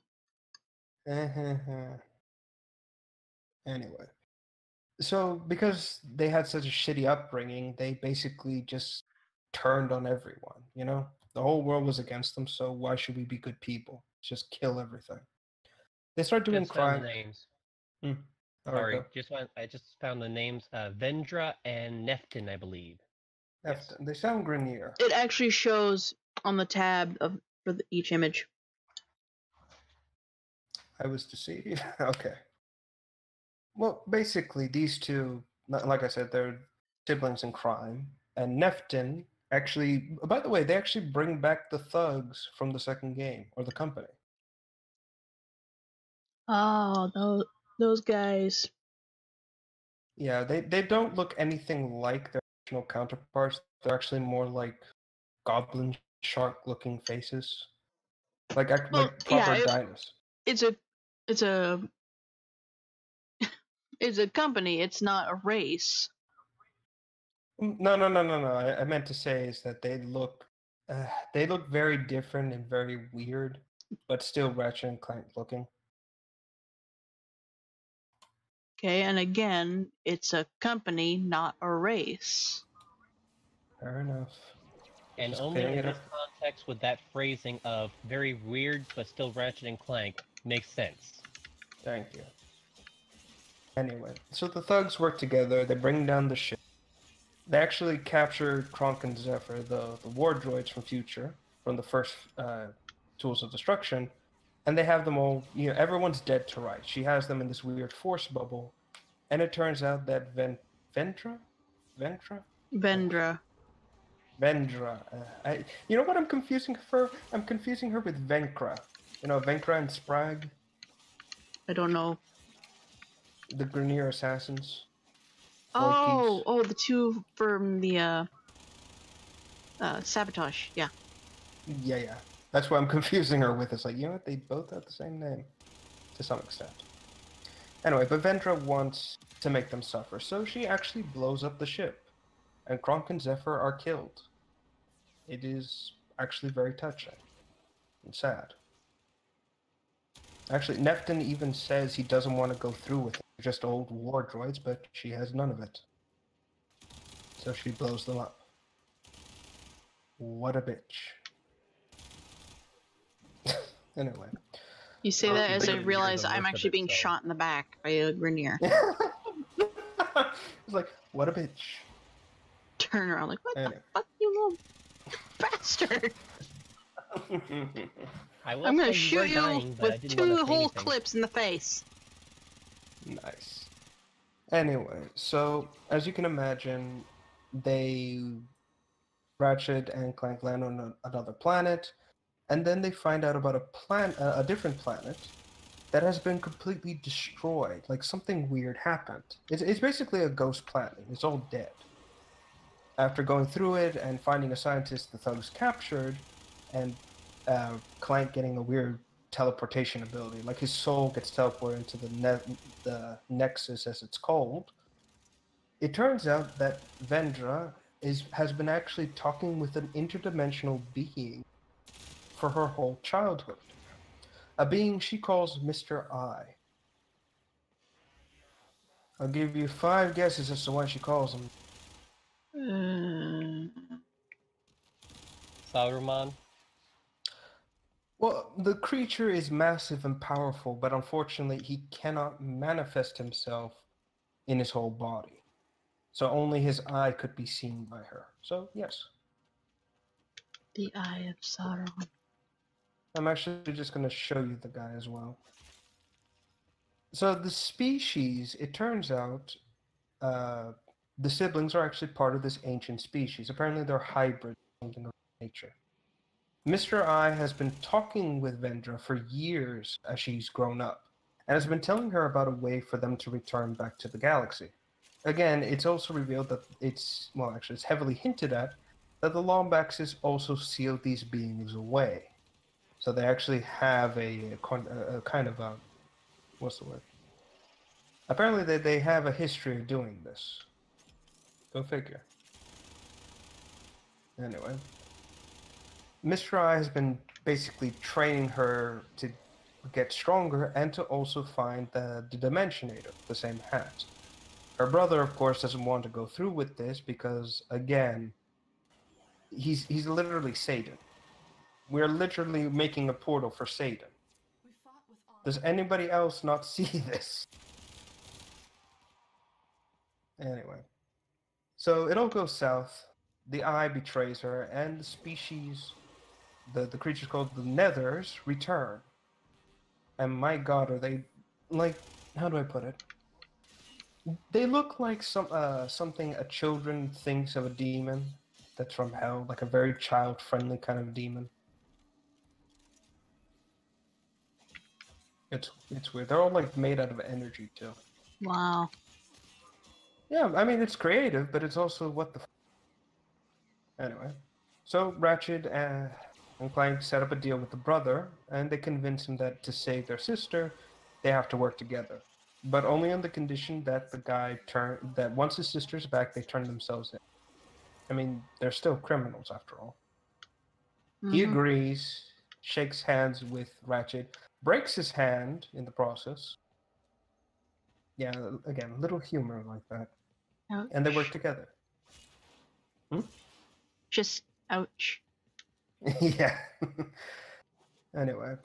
Anyway. So, because they had such a shitty upbringing, they basically just turned on everyone, you know? The whole world was against them, so why should we be good people? Just kill everything. They start doing crime.
Found the names.
Sorry,
I just found the names. Vendra and Neftin, I believe.
Yes. They sound Grenier.
It actually shows on the tab for each image.
I was deceived. Okay. Well, basically, these two, like I said, they're siblings in crime. And Neftin actually, by the way, they actually bring back the thugs from the second game, or the company.
Oh, those guys.
Yeah, they don't look anything like their original counterparts. They're actually more like goblin shark-looking faces, like proper dinos.
It's a it's a company. It's not a race.
No. I meant to say is that they look very different and very weird, but still Ratchet and Clank looking.
Okay, and again, it's a company, not a race.
Fair enough.
And only in this context would that phrasing of very weird but still Ratchet and Clank make sense.
Thank you. Anyway, so the thugs work together, they bring down the ship. They actually capture Kronk and Zephyr, the war droids from Future, from the first Tools of Destruction, and they have them all, everyone's dead to rights. She has them in this weird force bubble, and it turns out that Vendra? You know what I'm confusing her for? I'm confusing her with Venkra. You know, Venkra and Sprague?
I don't know.
The Grenier assassins.
Oh, the two from the Sabotage, yeah.
Yeah. That's what I'm confusing her with. It's like, you know what? They both have the same name. To some extent. Anyway, but Vendra wants to make them suffer, so she actually blows up the ship. And Kronk and Zephyr are killed. It is actually very touching. And sad. Actually, Neftin even says he doesn't want to go through with it. They're just old war droids, but she has none of it. So she blows them up. What a bitch. Anyway.
You say that as I realize I'm actually being shot in the back by a Grenier.
It's like, what a bitch.
Turn around like, what the fuck, you little bastard? I'm gonna shoot you with 2 whole clips in the face.
Nice. Anyway, so as you can imagine, Ratchet and Clank land on another planet, and then they find out about a different planet that has been completely destroyed. Like something weird happened. It's basically a ghost planet. It's all dead. After going through it and finding a scientist the thugs captured, and Clank getting a weird teleportation ability, like his soul gets teleported into the Nexus, as it's called. It turns out that Vendra has been actually talking with an interdimensional being for her whole childhood. A being she calls Mr. I. I'll give you 5 guesses as to why she calls him.
Sauron.
Well, the creature is massive and powerful, but unfortunately he cannot manifest himself in his whole body. So only his eye could be seen by her. So, yes.
The Eye of Sauron.
I'm actually just going to show you the guy as well. So the species, it turns out, the siblings are actually part of this ancient species. Apparently they're hybrids, something of nature. Mr. I has been talking with Vendra for years as she's grown up, and has been telling her about a way for them to return back to the galaxy. Again, it's also revealed that it's heavily hinted at that the Lombaxes also sealed these beings away. So they actually have a kind of a, what's the word? Apparently they have a history of doing this. Go figure. Anyway. Mr. I has been basically training her to get stronger and to also find the Dimensionator, the same hat. Her brother, of course, doesn't want to go through with this because, again, he's literally Satan. We're literally making a portal for Satan. Does anybody else not see this? Anyway. So it all goes south. The Eye betrays her, and the species, the creatures called the Nethers, return. And my god, are they, like, how do I put it? They look like something a children thinks of a demon that's from hell, like a very child-friendly kind of demon. It's weird. They're all like made out of energy too.
Wow.
Yeah, I mean it's creative, but it's also what the. Anyway, so Ratchet and Clank set up a deal with the brother, and they convince him that to save their sister, they have to work together, but only on the condition that that once his sister's back, they turn themselves in. I mean, they're still criminals after all. He agrees, shakes hands with Ratchet, breaks his hand in the process. Yeah, again, little humor like that.
Ouch.
And they work together.
Just ouch.
Yeah. Anyway,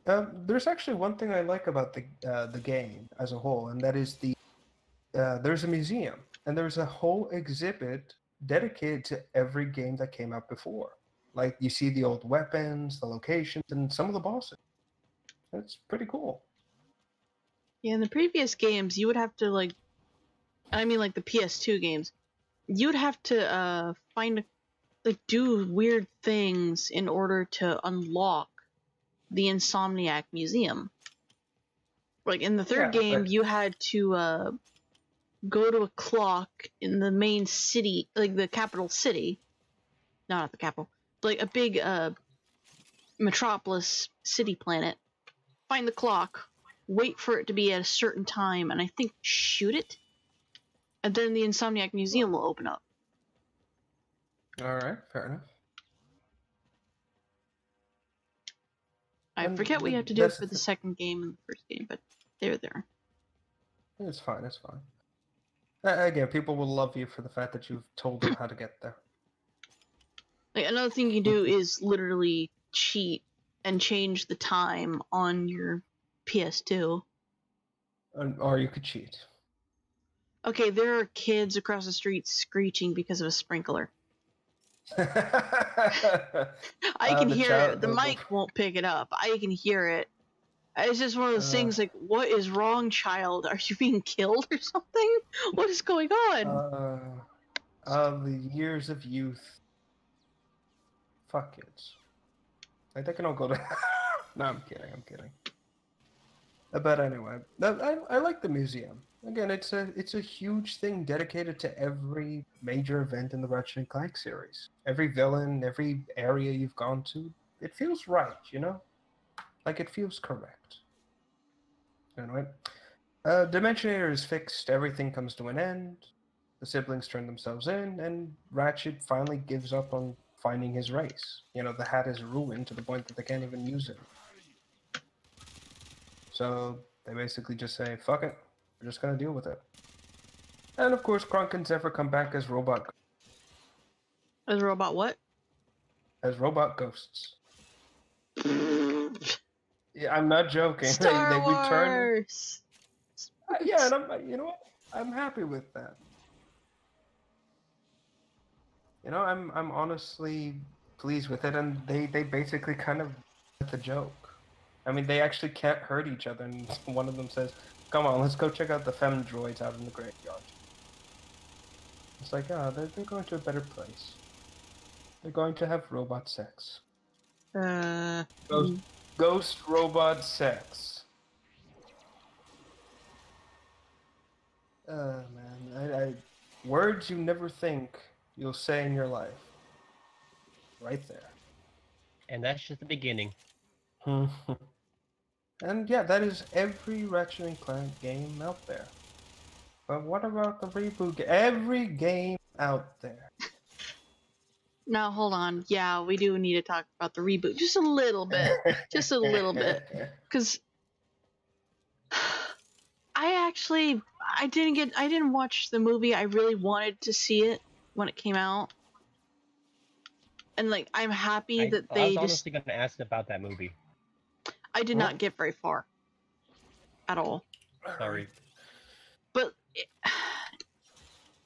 there's actually one thing I like about the game as a whole, and that is there's a museum, and there's a whole exhibit dedicated to every game that came out before. Like you see the old weapons, the locations, and some of the bosses. It's pretty cool.
Yeah, in the previous games, you would have to like the PS2 games, you would have to do weird things in order to unlock the Insomniac Museum. Like in the third game, you had to go to a clock in the main city, like the capital city. No, not the capital. Like a big metropolis city planet. Find the clock, wait for it to be at a certain time, and I think shoot it. And then the Insomniac Museum will open up.
Alright, fair enough.
I forget what you have to do for the second game and the first game, but they're there.
It's fine, it's fine. Again, people will love you for the fact that you've told them how to get there.
Like, another thing you can do is literally cheat and change the time on your PS2.
Or you could cheat.
Okay, there are kids across the street screeching because of a sprinkler. I can hear it. The mic won't pick it up. I can hear it. It's just one of those things like, what is wrong, child? Are you being killed or something? What is going on?
The years of youth. Fuck kids. Like, they can all go to... No, I'm kidding. But anyway, I like the museum. Again, it's a huge thing dedicated to every major event in the Ratchet and Clank series. Every villain, every area you've gone to, it feels right, you know? Like it feels correct. Anyway, Dimensionator is fixed, everything comes to an end, the siblings turn themselves in, and Ratchet finally gives up on finding his race. You know, the hat is ruined to the point that they can't even use it. So they basically just say, fuck it, we're just gonna deal with it. And of course, Kronk and Zephyr come back as robot
what?
as robot ghosts. Yeah, I'm not joking.
Star
they return.
Wars.
Yeah, and you know what? I'm happy with that. You know, I'm honestly pleased with it, and they basically kind of with the joke. I mean, they actually can't hurt each other, and one of them says, "Come on, let's go check out the fem droids out in the graveyard." It's like, oh, they're going to a better place. They're going to have robot sex. Ghost robot sex. Man, words you never think you'll say in your life. Right there.
And that's just the beginning.
And yeah, that is every Ratchet and Clank game out there. But what about the reboot? Every game out there.
Now, hold on. Yeah, we do need to talk about the reboot. Just a little bit. Just a little bit. Because I didn't watch the movie. I really wanted to see it when it came out. And, like, I'm happy that they
I was honestly going to ask about that movie.
I did not get very far. At all.
Sorry.
But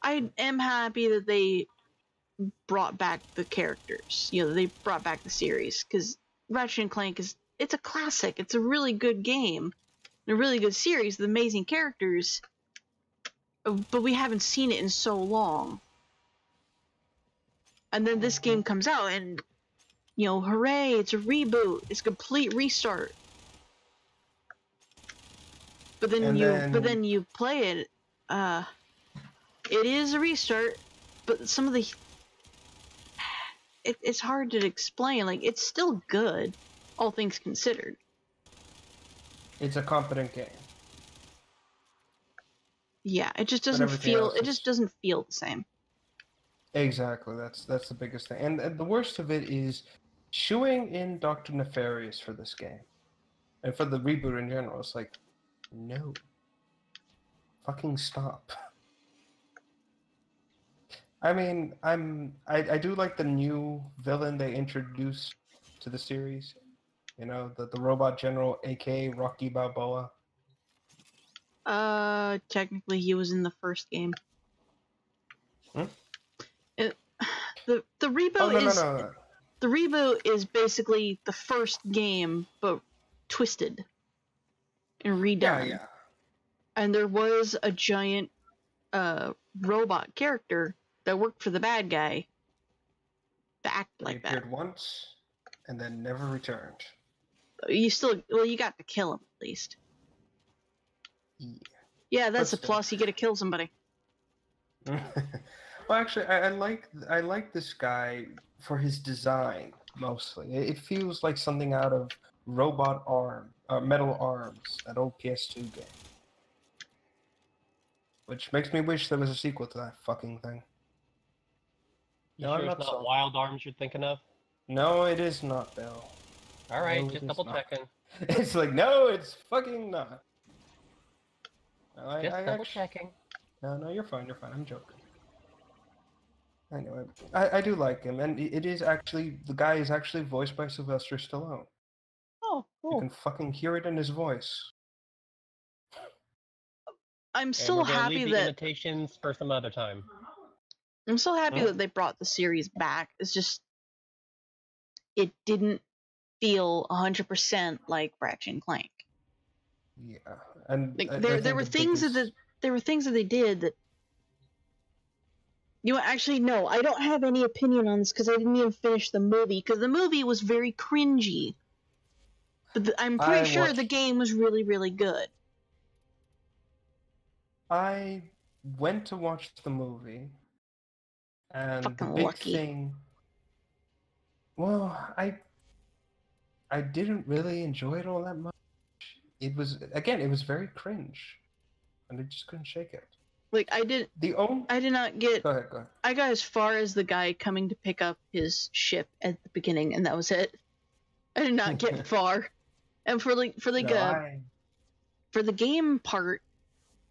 I am happy that they brought back the characters. You know, they brought back the series. Because Ratchet and Clank it's a classic. It's a really good game. A really good series with amazing characters. But we haven't seen it in so long. And then this game comes out and, you know, hooray, it's a reboot. It's a complete restart. But then you play it, it is a restart, but some of the it's hard to explain. Like, it's still good, all things considered.
It's a competent game.
Yeah, it just doesn't feel the same.
Exactly, that's the biggest thing. And the worst of it is shooing in Dr. Nefarious for this game. And for the reboot in general. It's like, no. Fucking stop. I mean, I do like the new villain they introduced to the series. You know, the robot general, aka Rocky Balboa.
Technically he was in the first game. The reboot
no.
The reboot is basically the first game, but twisted and redone.
Yeah.
And there was a giant robot character that worked for the bad guy that acted like that. He
appeared once and then never returned.
You got to kill him at least. Yeah, that's a plus. You get to kill somebody.
Well, actually, I like this guy for his design mostly. It feels like something out of Robot Arm, Metal Arms, that old PS2 game. Which makes me wish there was a sequel to that fucking thing.
You sure it's not Wild Arms you're thinking of?
No, it is not, Bill.
Alright, just double checking.
It's like, no, it's fucking not.
Just double checking.
No, you're fine, I'm joking. Anyway, I do like him, and it is actually, the guy is actually voiced by Sylvester Stallone.
Oh, cool.
You can fucking hear it in his voice.
I'm so happy
leave the imitations for some other time.
I'm so happy that they brought the series back. It's just, it didn't feel 100% like Ratchet and Clank.
Yeah, and
like, there were things that they did that. You know, actually, no, I don't have any opinion on this because I didn't even finish the movie, because the movie was very cringy. But I'm pretty sure the
watched-
game was really, really good.
I went to watch the movie, and the
Fucking
big
lucky.
thing. Well, I didn't really enjoy it all that much. It was very cringe, and I just couldn't shake it.
Like I did not get.
Go ahead.
I got as far as the guy coming to pick up his ship at the beginning, and that was it. I did not get far. And for the game part,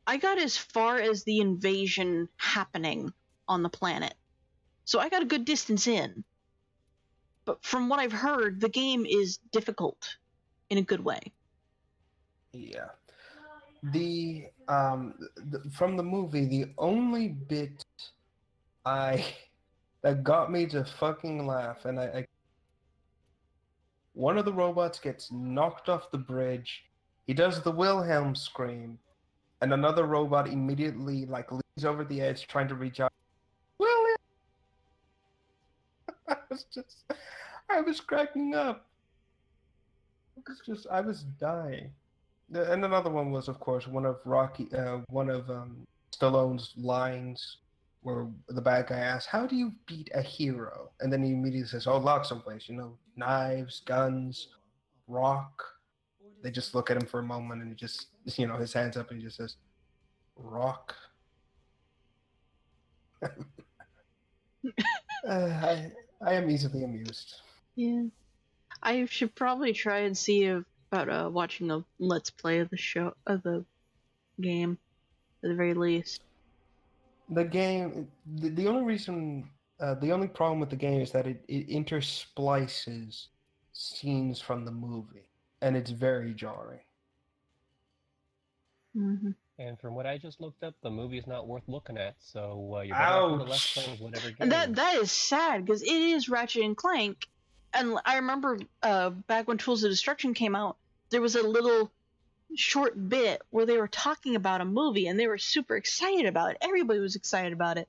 I got as far as the invasion happening on the planet. So I got a good distance in. But from what I've heard, the game is difficult in a good way.
Yeah. From the movie, the only bit that got me to fucking laugh, and one of the robots gets knocked off the bridge. He does the Wilhelm scream, and another robot immediately leans over the edge trying to reach out. Wilhelm! I was cracking up. I was dying. And another one was, of course, one of Stallone's lines, where the bad guy asks, "How do you beat a hero?" And then he immediately says, "Oh, lock someplace. Knives, guns, rock." They just look at him for a moment, and he just, his hands up, and he just says, "Rock." I am easily amused.
Yeah. I should probably try and see about watching a Let's Play of the game, at the very least.
The game, the only reason, the only problem with the game is that it intersplices scenes from the movie, and it's very jarring.
Mm-hmm.
And from what I just looked up, the movie is not worth looking at. So you're better off with the Let's Play of whatever game.
And that is sad, because it is Ratchet and Clank. And I remember back when Tools of Destruction came out, there was a little short bit where they were talking about a movie, and they were super excited about it. Everybody was excited about it.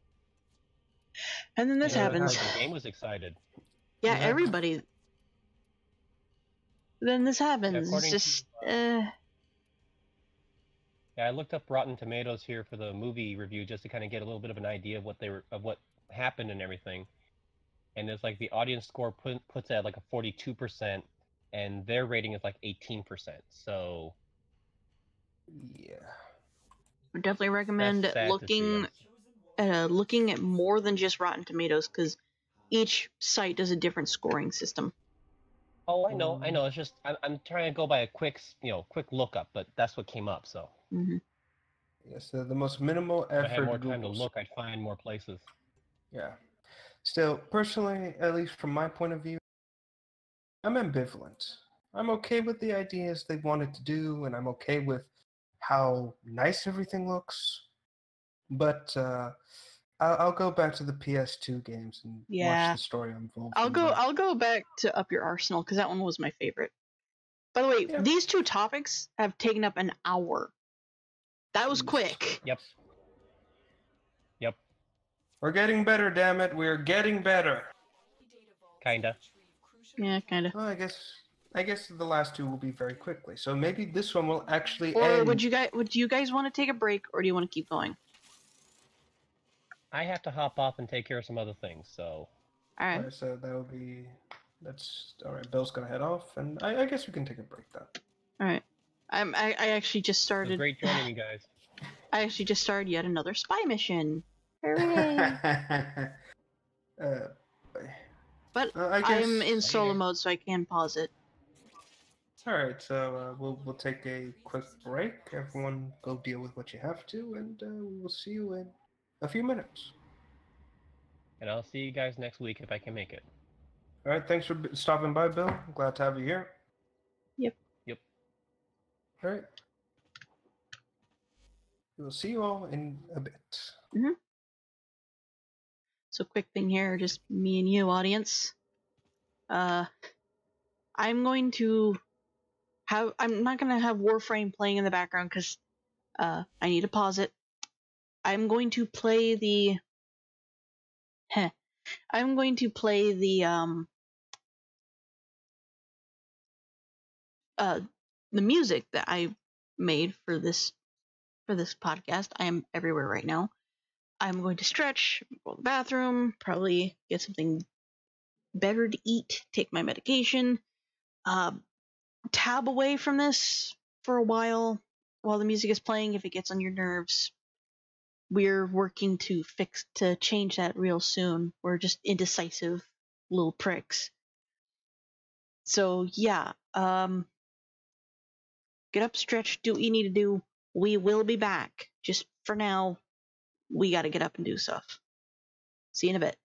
And then this happens.
The game was excited.
Yeah, everybody. Then this happens. It's just.
Yeah, I looked up Rotten Tomatoes here for the movie review just to kind of get a little bit of an idea of what happened and everything. And it's the audience score puts it at a 42%, and their rating is 18%. So
yeah,
I definitely recommend looking at more than just Rotten Tomatoes, because each site does a different scoring system.
Oh, I know. It's just I'm trying to go by a quick lookup, but that's what came up. So.
Mm-hmm.
Yeah, so the most minimal effort.
If I had more time to look, I'd find more places.
Yeah. Still, personally, at least from my point of view, I'm ambivalent. I'm okay with the ideas they wanted to do, and I'm okay with how nice everything looks. But I'll go back to the PS2 games and watch the story unfold.
I'll go back to Up Your Arsenal, because that one was my favorite. By the way, these two topics have taken up an hour. That was quick.
Yep.
We're getting better, damn it. We're getting better.
Kinda.
Yeah, kinda.
Well, I guess the last two will be very quickly. So maybe this one will actually
end.
Or
would you guys want to take a break, or do you want to keep going?
I have to hop off and take care of some other things, so.
Alright.
So that's alright. Bill's gonna head off, and I guess we can take a break then.
Alright. I actually just started.
It was great joining you guys.
I actually just started yet another spy mission. Hooray! But I'm in solo mode, so I can pause it.
Alright, so we'll take a quick break. Everyone go deal with what you have to, and we'll see you in a few minutes.
And I'll see you guys next week if I can make it.
Alright, thanks for stopping by, Bill. I'm glad to have you here.
Yep.
Alright. We'll see you all in a bit.
Mm-hmm. So quick thing here, just me and you, audience. I'm not gonna have Warframe playing in the background, because I need to pause it. I'm going to play the uh, the music that I made for this podcast. I am everywhere right now. I'm going to stretch, go to the bathroom, probably get something better to eat, take my medication, uh, tab away from this for a while the music is playing if it gets on your nerves. We're working to change that real soon. We're just indecisive little pricks. So yeah, get up, stretch, do what you need to do. We will be back. Just for now, we gotta get up and do stuff. See you in a bit.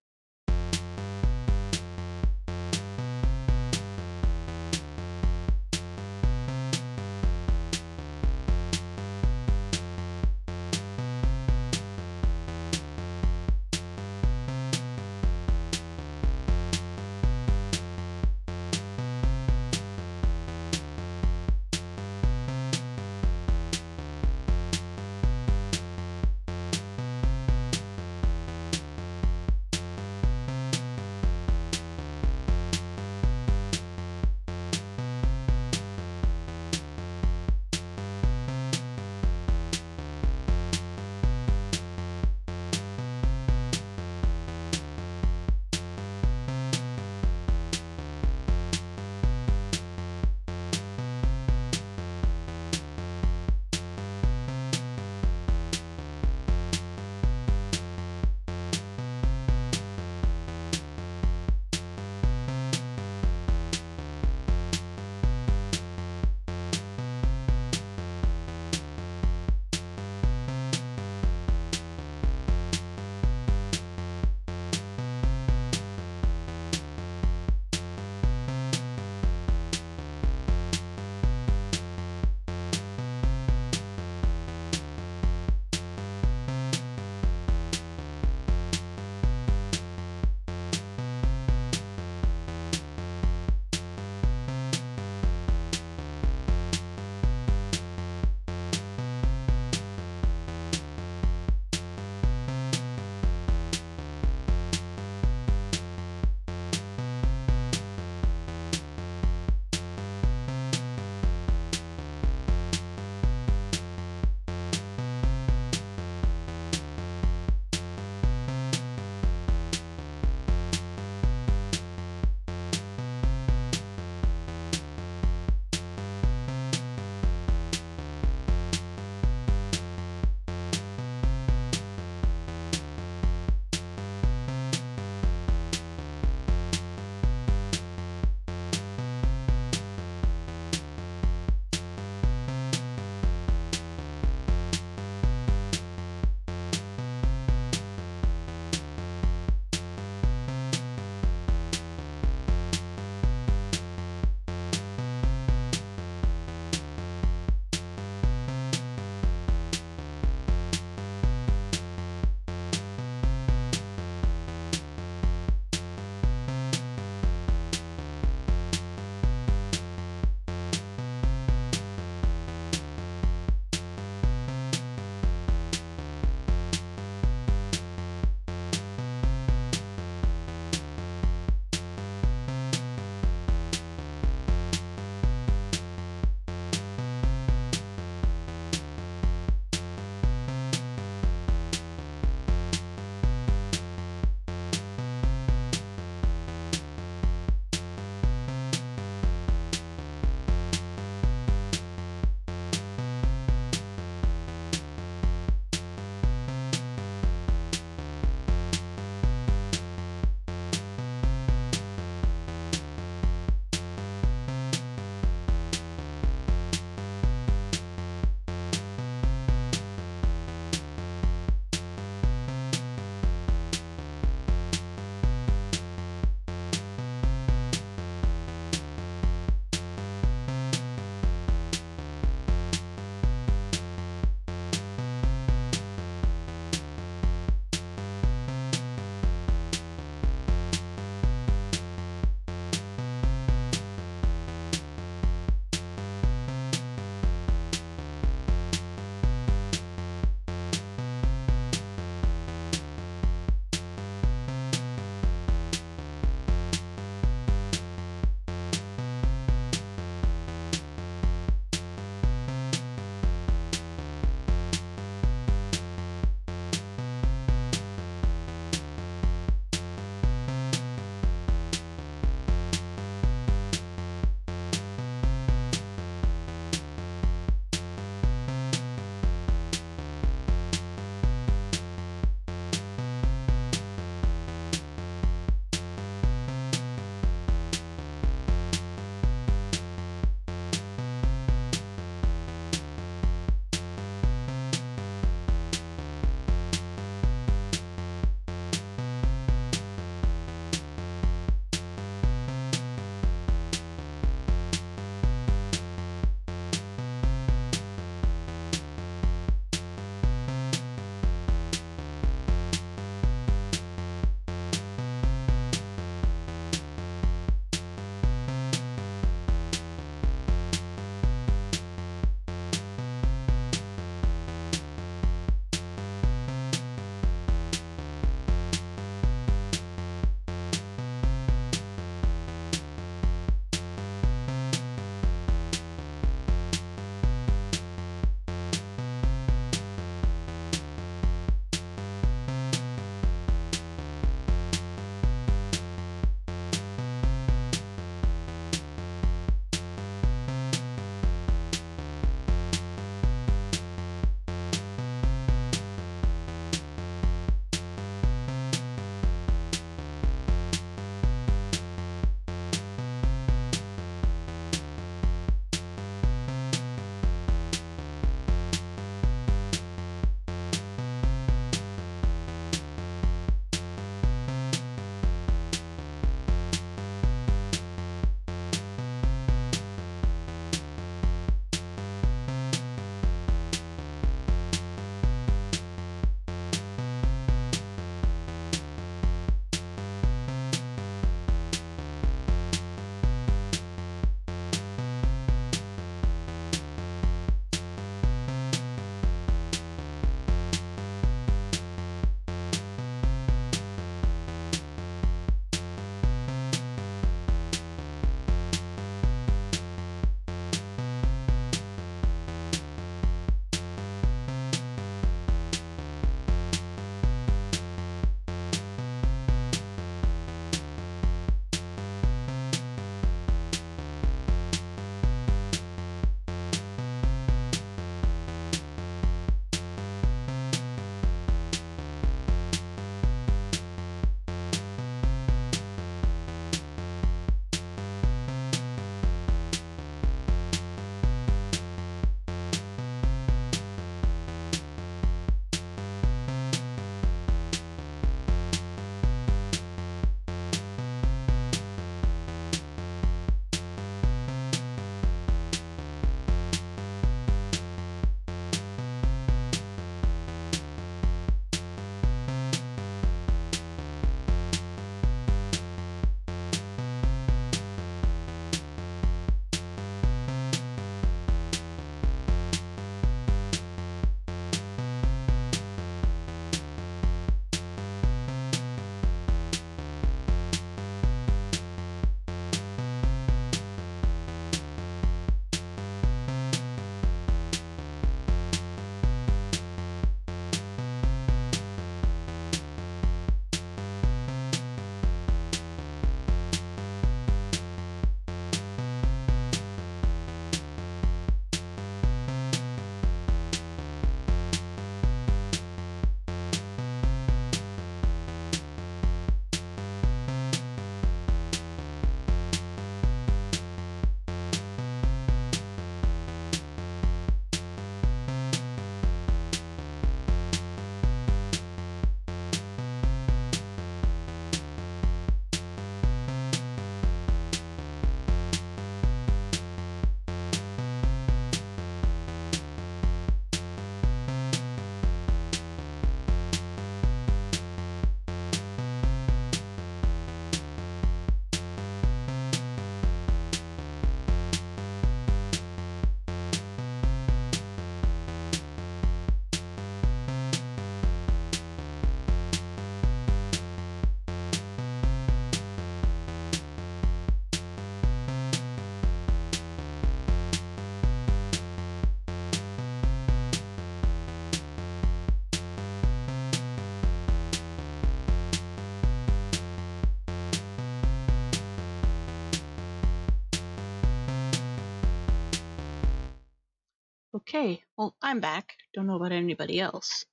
Okay, well, I'm back. Don't know about anybody else.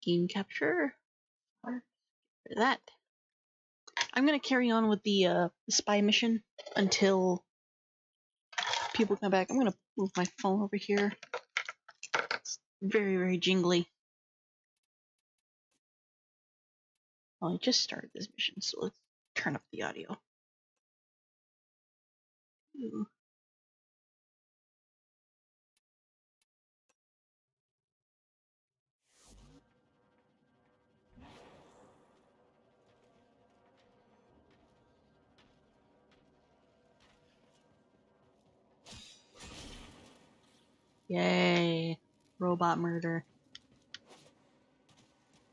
Game capture. For that. I'm gonna carry on with the spy mission until people come back. I'm gonna move my phone over here. It's very, very jingly. Well, I just started this mission, so let's turn up the audio. Ooh. Yay. Robot murder.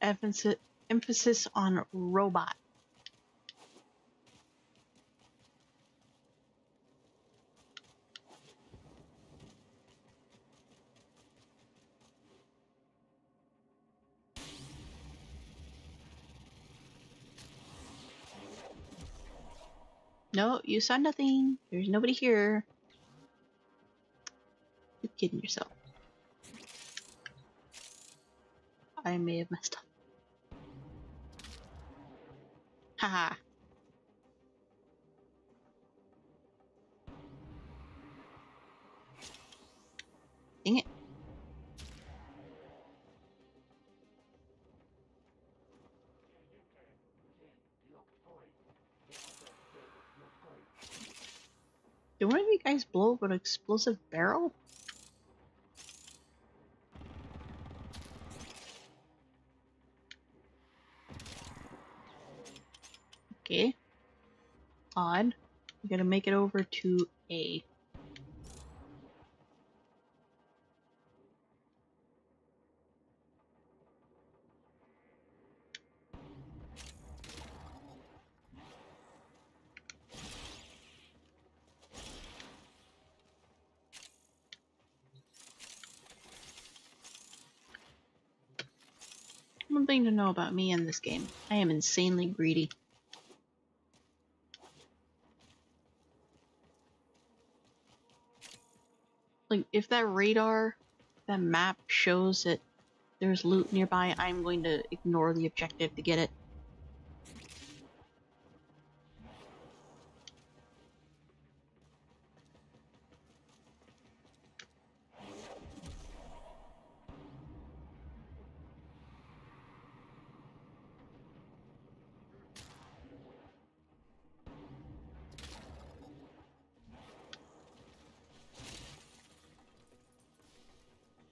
Emphasis on robot. No, you saw nothing. There's nobody here. You're kidding yourself. I may have messed up. Haha. Dang it. Did one of you guys blow up an explosive barrel? Okay. Odd. We gotta make it over to A. One thing to know about me in this game, I am insanely greedy. Like, if that radar, that map shows that there's loot nearby, I'm going to ignore the objective to get it.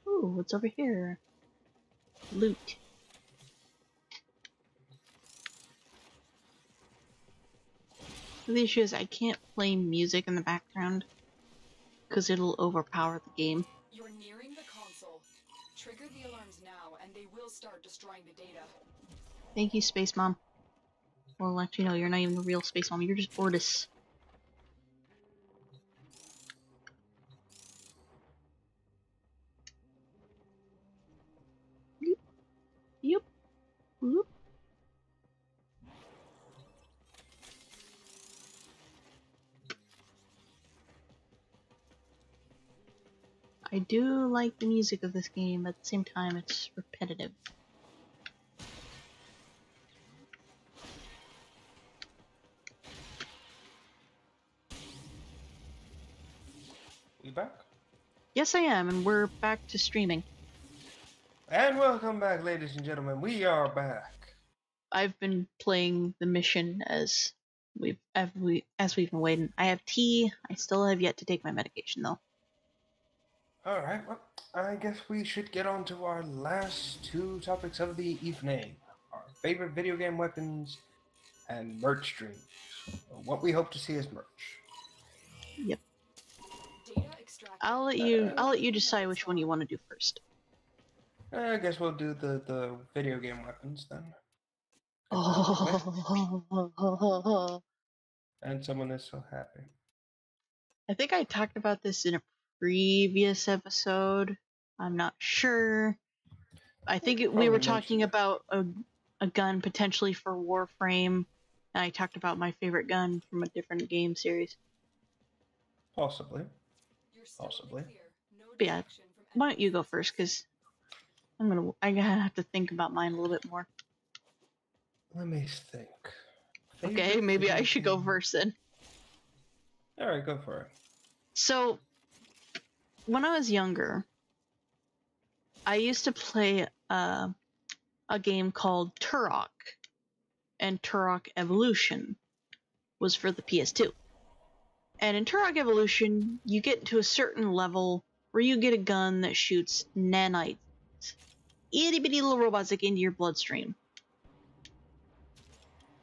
Ooh, what's over here? Loot. The issue is I can't play music in the background because it'll overpower the game.
You're nearing the console. Trigger the alarms now and they will start destroying the data.
Thank you, Space Mom. Well, actually, no, you're not even the real Space Mom. You're just Ortis. Yoop. Yoop. Whoop. I do like the music of this game, but at the same time, it's repetitive.
We back?
Yes, I am, and we're back to streaming.
And welcome back, ladies and gentlemen. We are back.
I've been playing the mission as we've been waiting. I have tea. I still have yet to take my medication, though.
Alright, well, I guess we should get on to our last two topics of the evening. Our favorite video game weapons and merch streams. What we hope to see is merch.
Yep.
Data extracted.
I'll let you decide which one you want to do first.
I guess we'll do the video game weapons then.
Oh.
And someone is so happy.
I think I talked about this in a previous episode. I'm not sure. I think we were talking about a gun potentially for Warframe. And I talked about my favorite gun from a different game series.
Possibly.
You're still in the
Possibly.
clear. No
Yeah.
detection from
Why don't you go
enemies.
first? Because I gotta have to think about mine a little bit more.
Let me think.
Okay,
Favorite
maybe I
video
should go
game?
first then.
All right, go for it.
So, when I was younger, I used to play a game called Turok, and Turok Evolution was for the PS2. And in Turok Evolution, you get to a certain level where you get a gun that shoots nanites, itty bitty little robots that get into your bloodstream.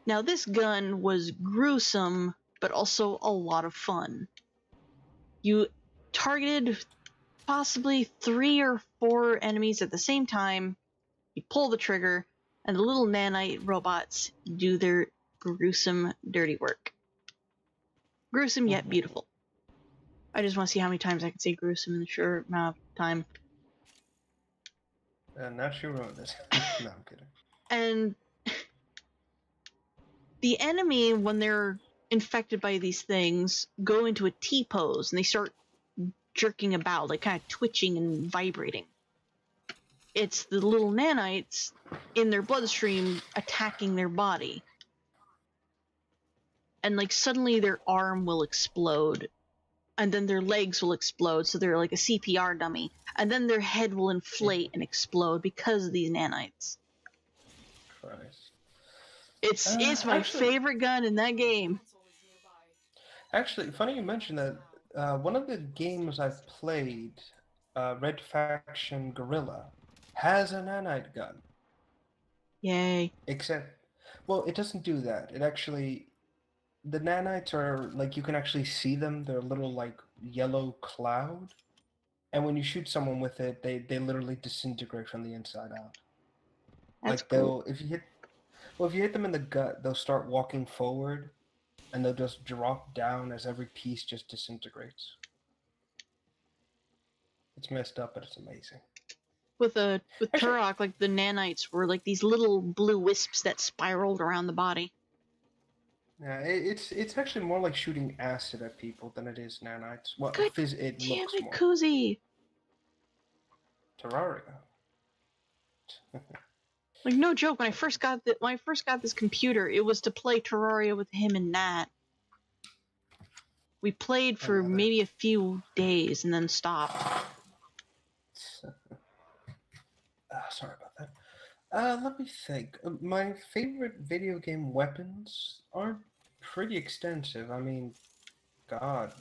Now, this gun was gruesome, but also a lot of fun. You targeted possibly 3 or 4 enemies at the same time, you pull the trigger, and the little nanite robots do their gruesome, dirty work. Gruesome yet beautiful. I just want to see how many times I can say gruesome in a short amount of time.
And now she ruined it. No, I'm kidding.
And the enemy, when they're infected by these things, go into a T-pose and they start jerking about, like kind of twitching and vibrating. It's the little nanites in their bloodstream attacking their body. And like suddenly their arm will explode. And then their legs will explode, so they're like a CPR dummy. And then their head will inflate and explode because of these nanites.
Christ.
It's my favorite gun in that game.
Console is nearby.
Actually, funny you mentioned that. One of the games I've played, Red Faction Guerrilla, has a nanite gun.
Yay.
Except, well, it doesn't do that. It actually, the nanites are like you can actually see them. They're a little like yellow cloud, and when you shoot someone with it, they literally disintegrate from the inside out.
That's
Like
cool.
if you hit them in the gut, they'll start walking forward, and they'll just drop down as every piece just disintegrates. It's messed up, but it's amazing.
With
Actually,
Turok, like the nanites were like these little blue wisps that spiraled around the body.
yeah, it's actually more like shooting acid at people than it is nanites. Well,
God
it
Damn
looks
it,
more.
Kuzi!
Terraria.
Like no joke, when I first got this computer, it was to play Terraria with him and Nat. We played for
Another.
maybe a few days and then stopped.
Sorry about that. Let me think. My favorite video game weapons are pretty extensive. I mean, God,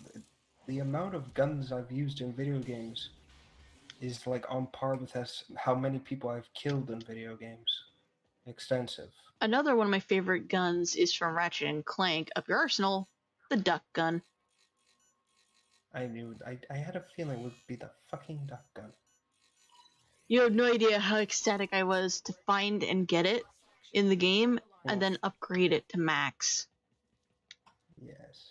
the amount of guns I've used in video games is like on par with how many people I've killed in video games. Extensive.
Another one of my favorite guns is from Ratchet and Clank. Up your arsenal, the duck gun.
I knew. I had a feeling it would be the fucking duck gun.
You have no idea how ecstatic I was to find and get it in the game and then upgrade it to max.
Yes.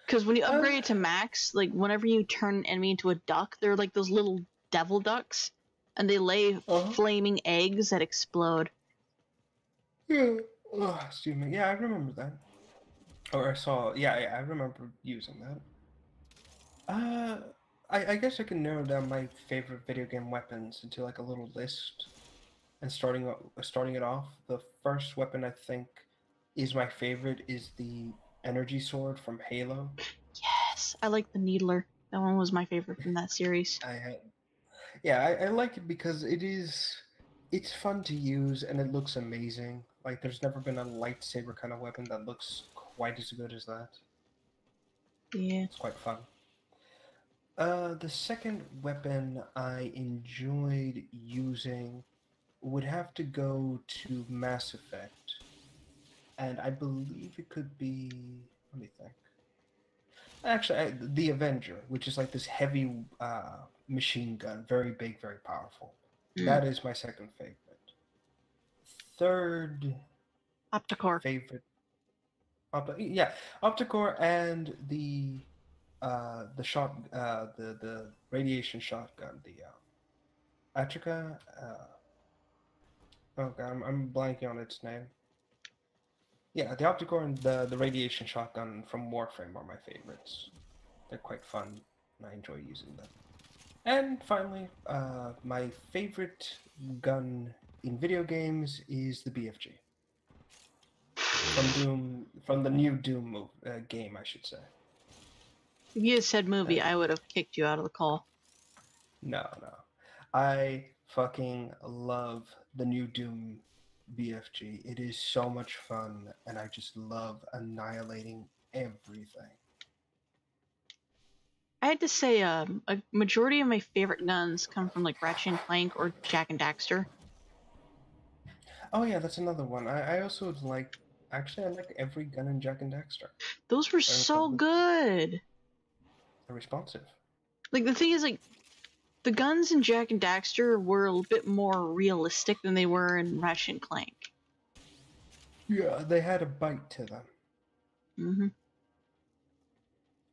Because when you upgrade it to max, like whenever you turn an enemy into a duck, they're like those little devil ducks, and they lay flaming eggs that explode.
Yeah. Oh, excuse me. Yeah, I remember that. Or I saw. Yeah, I remember using that. I guess I can narrow down my favorite video game weapons into like a little list. And starting it off, the first weapon I think is my favorite is the energy sword from Halo.
Yes, I like the Needler. That one was my favorite from that series.
I like it because it's fun to use and it looks amazing. Like there's never been a lightsaber kind of weapon that looks quite as good as that.
Yeah.
It's quite fun. The second weapon I enjoyed using would have to go to Mass Effect. And I believe it could be... Let me think. Actually, the Avenger, which is like this heavy machine gun. Very big, very powerful. That is my second favorite. Third...
Opticore.
Favorite... Opticore and the radiation shotgun, the Atrica. Oh god, I'm blanking on its name. Yeah, the Opticore and the radiation shotgun from Warframe are my favorites. They're quite fun, and I enjoy using them. And finally, my favorite gun in video games is the BFG. From the new Doom game, I should say.
If you had said movie, I would have kicked you out of the call.
No. I fucking love the new Doom BFG. It is so much fun, and I just love annihilating everything.
I had to say, a majority of my favorite guns come from like Ratchet and Clank or Jak and Daxter.
Oh yeah, that's another one. I also like. Actually, I like every gun in Jak and Daxter.
Those were so good.
They're responsive.
Like the thing is, like the guns in Jak and Daxter were a bit more realistic than they were in Ratchet and Clank.
Yeah, they had a bite to them.
Mm-hmm.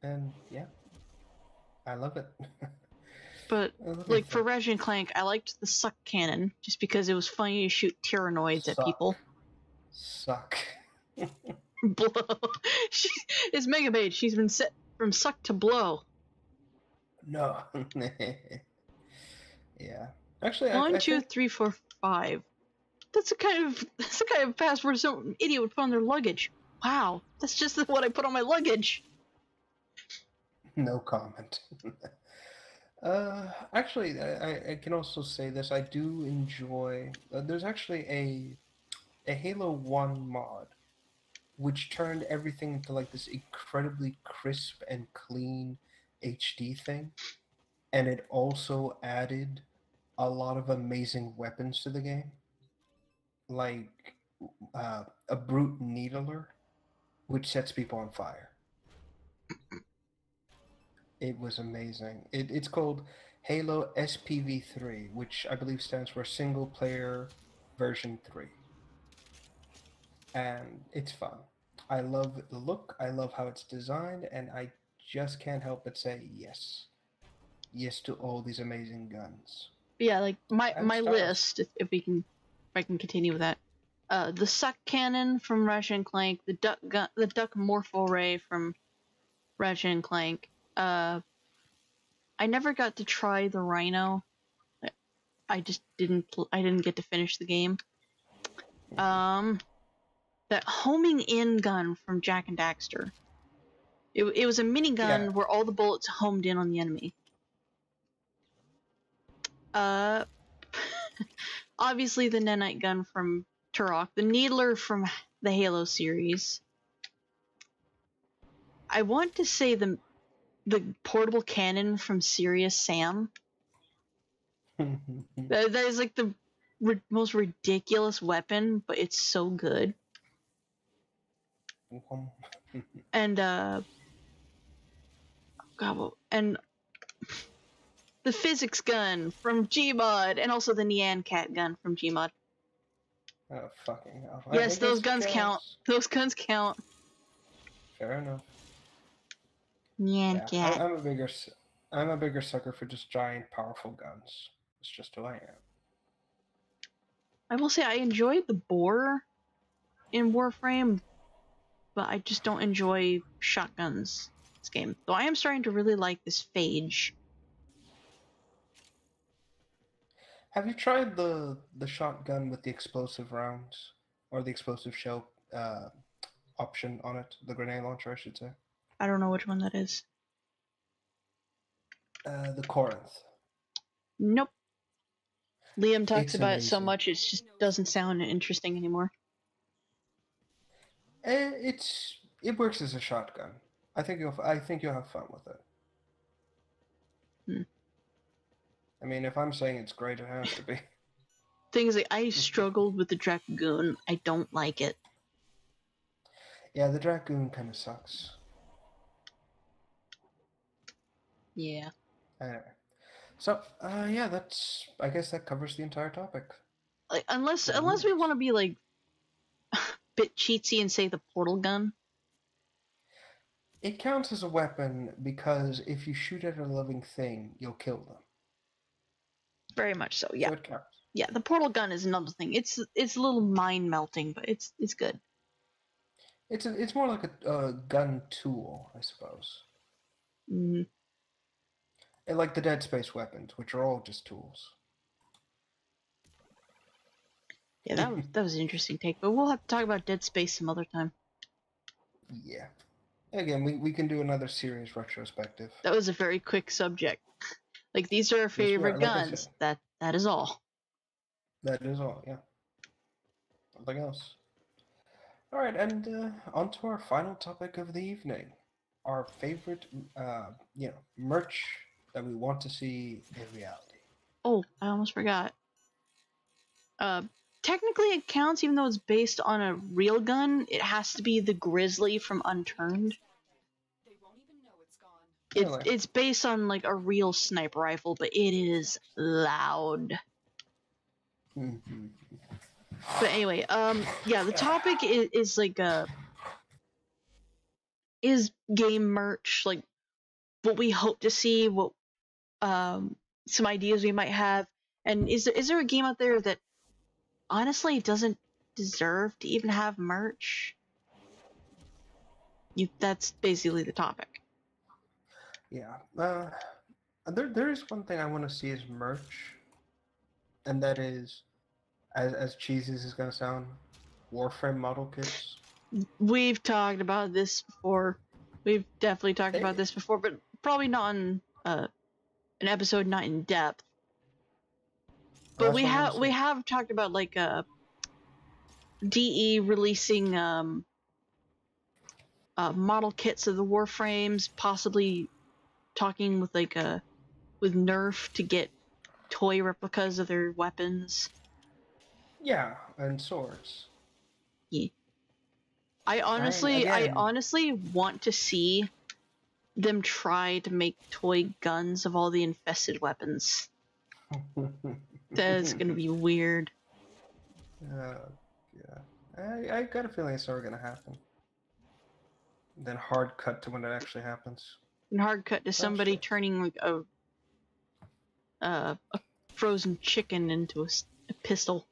And yeah, I love it.
But like for Ratchet and Clank, I liked the suck cannon just because it was funny to shoot Tyrannoids at people.
Suck.
Blow. It's Mega Mage. She's been set from suck to blow.
No. Yeah. Actually,
1, 2, 3, 4, 5. That's the kind of password some idiot would put on their luggage. Wow, that's just what I put on my luggage.
No comment. Actually, I can also say this. I do enjoy. There's actually a Halo 1 mod, which turned everything into like this incredibly crisp and clean HD thing, and it also added a lot of amazing weapons to the game, like a brute needler, which sets people on fire. It was amazing. It's called Halo SPV3, which I believe stands for Single Player Version 3. And it's fun. I love the look, I love how it's designed, and I just can't help but say yes. Yes to all these amazing guns.
Yeah, like my list, if I can continue with that. The suck cannon from Ratchet and Clank, the duck morpho ray from Ratchet and Clank. I never got to try the Rhino. I just didn't get to finish the game. That homing in gun from Jak and Daxter. It was a minigun where all the bullets homed in on the enemy. Obviously the nanite gun from Turok, the needler from the Halo series. I want to say the portable cannon from Serious Sam. That is like the most ridiculous weapon, but it's so good. And and the physics gun from Gmod, and also the Nyan Cat gun from Gmod.
Oh fucking hell!
Yes, those guns count. Those guns count.
Fair enough.
Nyan Cat.
I'm a bigger sucker for just giant, powerful guns. It's just who I am.
I will say I enjoyed the boar in Warframe, but I just don't enjoy shotguns in this game. Though I am starting to really like this Phage.
Have you tried the shotgun with the explosive rounds, or the explosive shell option on it? The grenade launcher, I should say.
I don't know which one that is.
The Corinth.
Nope. Liam talks about it so much, it just doesn't sound interesting anymore.
It works as a shotgun. I think you'll have fun with it. I mean, if I'm saying it's great, it has to be.
Things like I struggled with the Dragoon. I don't like it.
Yeah, the Dragoon kind of sucks.
Yeah.
Anyway. So, yeah, I guess that covers the entire topic.
Like, unless we want to be like a bit cheatsy and say the portal gun.
It counts as a weapon because if you shoot at a living thing, you'll kill them.
Very much so, yeah.
So it counts.
Yeah, the portal gun is another thing. It's a little mind melting, but it's good.
It's more like a gun tool, I suppose.
Mm,
And like the Dead Space weapons, which are all just tools.
yeah, that was an interesting take, but we'll have to talk about Dead Space some other time.
Yeah. Again, we can do another series retrospective.
That was a very quick subject. Like, these are our
Yes, we are,
favorite
like I
guns.
said.
That is all.
That is all, yeah. Nothing else. All right, and on to our final topic of the evening. Our favorite, merch that we want to see in reality.
Oh, I almost forgot. Technically it counts even though it's based on a real gun. It has to be the Grizzly from Unturned.
They won't even know it's gone.
Really?
It's based on like a real sniper rifle, but it is loud.
Mm-hmm.
But anyway, yeah, the topic is like is game merch, like what we hope to see, what some ideas we might have, and is there a game out there that honestly doesn't deserve to even have merch? That's basically the topic.
Yeah. There is one thing I want to see as merch, and that is, as cheesy as it's gonna sound, Warframe model kits.
We've talked about this before. We've definitely talked about this before, but probably not on an episode, not in depth. But we have talked about like DE releasing model kits of the Warframes, possibly talking with like with Nerf to get toy replicas of their weapons.
Yeah, and swords.
Yeah. I honestly want to see them try to make toy guns of all the infested weapons. That's gonna be weird.
Yeah. I got a feeling it's never gonna happen. Then hard cut to when it actually happens.
And hard cut to somebody turning like a frozen chicken into a pistol.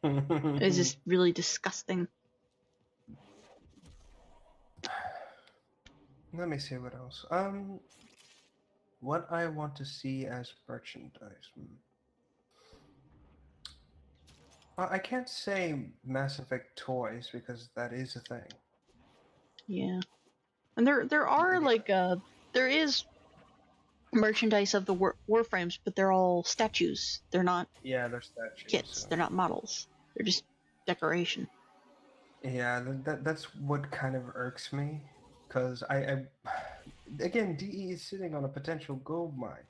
It's just really disgusting.
Let me see what else. What I want to see as merchandise. I can't say Mass Effect toys because that is a thing.
Yeah, and there are like there is merchandise of the Warframes, but they're all statues. They're not.
Yeah, they're statues.
Kits.
So.
They're not models. They're just decoration.
Yeah, that's what kind of irks me, because I again, DE is sitting on a potential gold mine.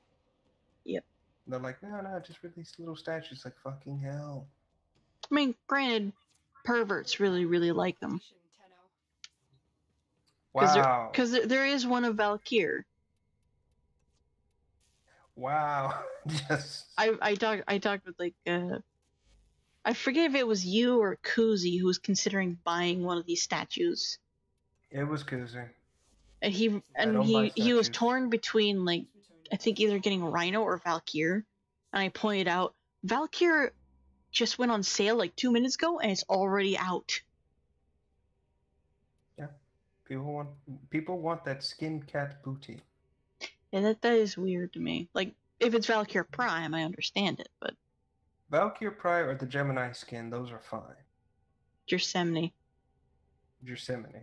Yep.
They're like, no, just release little statues. Like, fucking hell.
I mean, granted, perverts really like them.
Wow.
Because there is one of Valkyr.
Wow. Just.
I talked with like I forget if it was you or Kuzi who was considering buying one of these statues.
It was Kuzi.
And he was torn between like I think either getting Rhino or Valkyr, and I pointed out Valkyr just went on sale like 2 minutes ago and it's already out.
Yeah, people want that skin cat booty.
Yeah, that is weird to me. Like if it's Valkyr Prime, I understand it, but
Valkyr Prime or the Gemini skin, those are fine.
Gethsemane.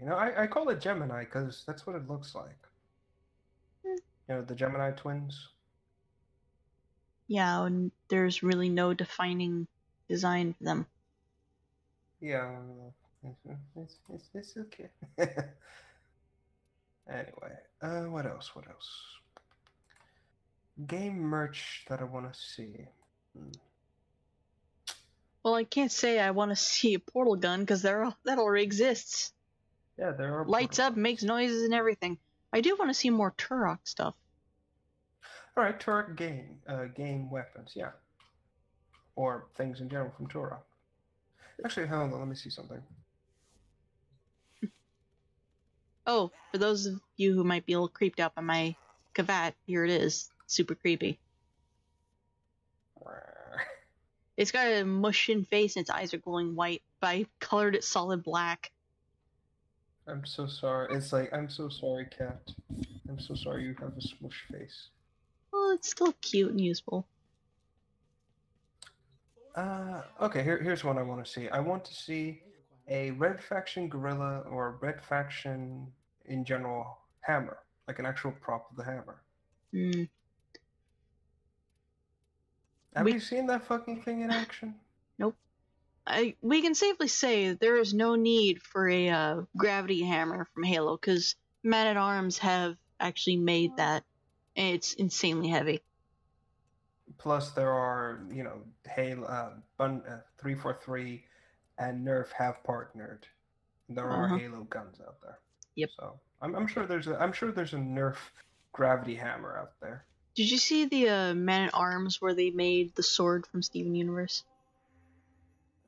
No, I call it Gemini because that's what it looks like. You know, the Gemini twins.
Yeah, and there's really no defining design for them.
Yeah, it's okay. Anyway, what else? Game merch that I want to see.
Well, I can't say I want to see a portal gun because that already exists.
Yeah, there are.
Lights up, makes noises and everything. I do want to see more Turok stuff.
All right, Turok game weapons, yeah, or things in general from Turok. Actually, hold on, let me see something.
Oh, for those of you who might be a little creeped out by my Kavat, here it is. Super creepy. It's got a mushin face and its eyes are glowing white, but I colored it solid black.
I'm so sorry. It's like, I'm so sorry, cat. I'm so sorry you have a smush face.
Well, it's still cute and useful.
Okay, here's what I want to see. I want to see a red faction gorilla or a red faction in general hammer, like an actual prop of the hammer.
Mm.
Have you seen that fucking thing in action?
Nope. We can safely say that there is no need for a gravity hammer from Halo, because Man-at-Arms have actually made that, and it's insanely heavy.
Plus, there are, you know, Halo, 343 and Nerf have partnered. There are Halo guns out there.
Yep.
So I'm sure there's a Nerf gravity hammer out there.
Did you see the Man-at-Arms where they made the sword from Steven Universe?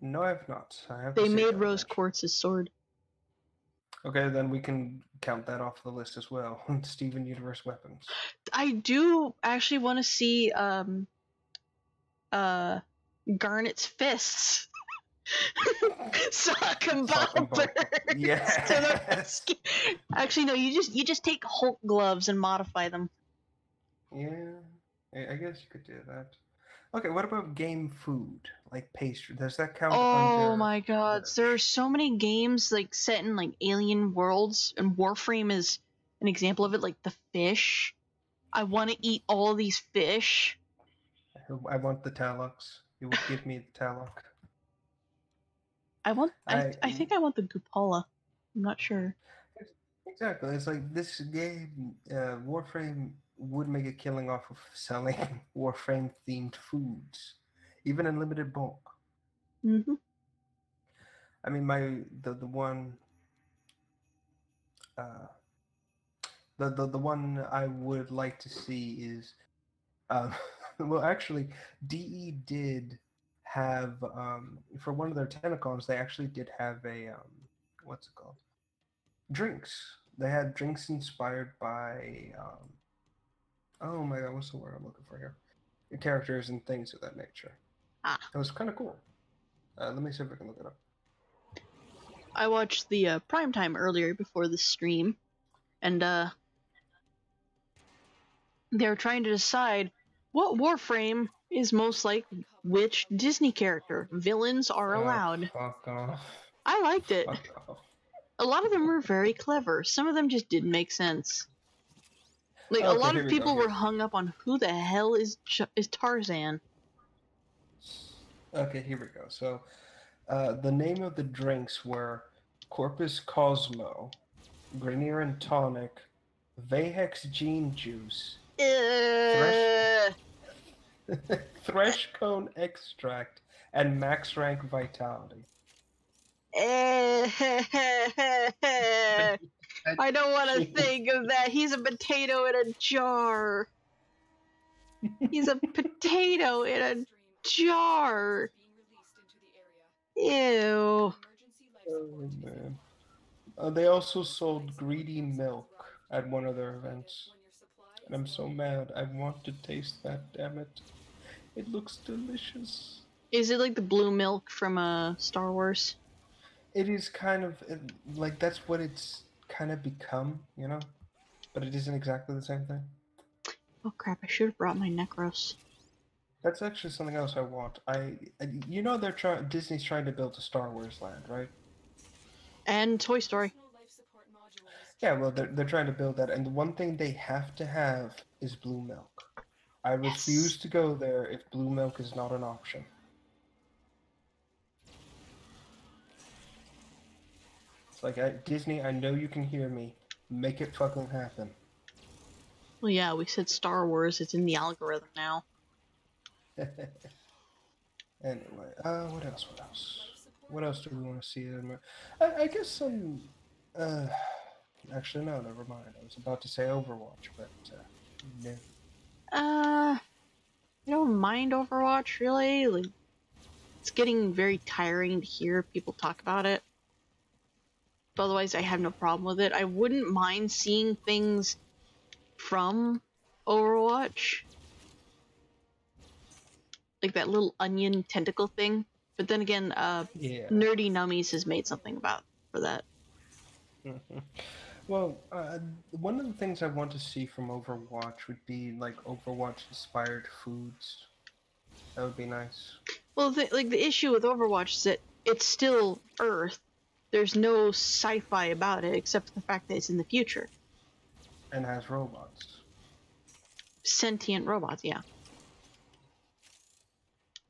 No, I have not. I have.
They made Rose Quartz's sword.
Okay, then we can count that off the list as well. Steven Universe weapons.
I do actually want to see Garnet's fists. Sock and bomber.
Yes.
Actually, no. You just take Hulk gloves and modify them.
Yeah, I guess you could do that. Okay, what about game food, like pastry? Does that count?
Oh my god, there are so many games like set in like alien worlds, and Warframe is an example of it. Like the fish. I want to eat all these fish.
I want the Talux. You would give me the Taluk.
I think I want the Gupala. I'm not sure.
Exactly. It's like this game, Warframe would make a killing off of selling Warframe themed foods, even in limited bulk.
Mm-hmm.
I mean, the one the one I would like to see is, well, actually, DE did have for one of their Tentacons, they actually did have a what's it called? Drinks. They had drinks inspired by oh my god, what's the word I'm looking for here? Characters and things of that nature. It was kind of cool. Let me see if I can look it up.
I watched the primetime earlier before the stream, and they were trying to decide what Warframe is most like which Disney character. Villains are allowed.
Fuck off.
I liked it.
Fuck off.
A lot of them were very clever. Some of them just didn't make sense. Like,
Okay,
a lot
here
of
we
people
go,
were hung up on who the hell is Tarzan.
Okay, here we go. So, the name of the drinks were Corpus Cosmo, Grenier and Tonic, Vahex Gene Juice, Thresh Cone Extract, and Max Rank Vitality.
I don't want to think of that. He's a potato in a jar. He's a potato in a jar. Ew.
Oh, man. They also sold greedy milk at one of their events. And I'm so mad. I want to taste that, damn it. It looks delicious.
Is it like the blue milk from Star Wars?
It is kind of, like, that's what it's kind of become, you know? But it isn't exactly the same thing.
Oh crap, I should have brought my Necros.
That's actually something else I want. You know Disney's trying to build a Star Wars land, right?
And Toy Story.
Yeah, well, they're trying to build that, and the one thing they have to have is blue milk. I refuse to go there if blue milk is not an option. It's like, Disney, I know you can hear me. Make it fucking happen.
Well, yeah, we said Star Wars. It's in the algorithm now.
Anyway, what else? What else do we want to see? I guess some. Actually, no, never mind. I was about to say Overwatch, but no.
I don't mind Overwatch really. Like, it's getting very tiring to hear people talk about it. But otherwise, I have no problem with it. I wouldn't mind seeing things from Overwatch, like that little onion tentacle thing. But then again,
Yeah.
Nerdy Nummies has made something for that.
Well, one of the things I want to see from Overwatch would be like Overwatch-inspired foods. That would be nice.
Well, the issue with Overwatch is that it's still Earth. There's no sci-fi about it except for the fact that it's in the future.
And has robots.
Sentient robots, yeah.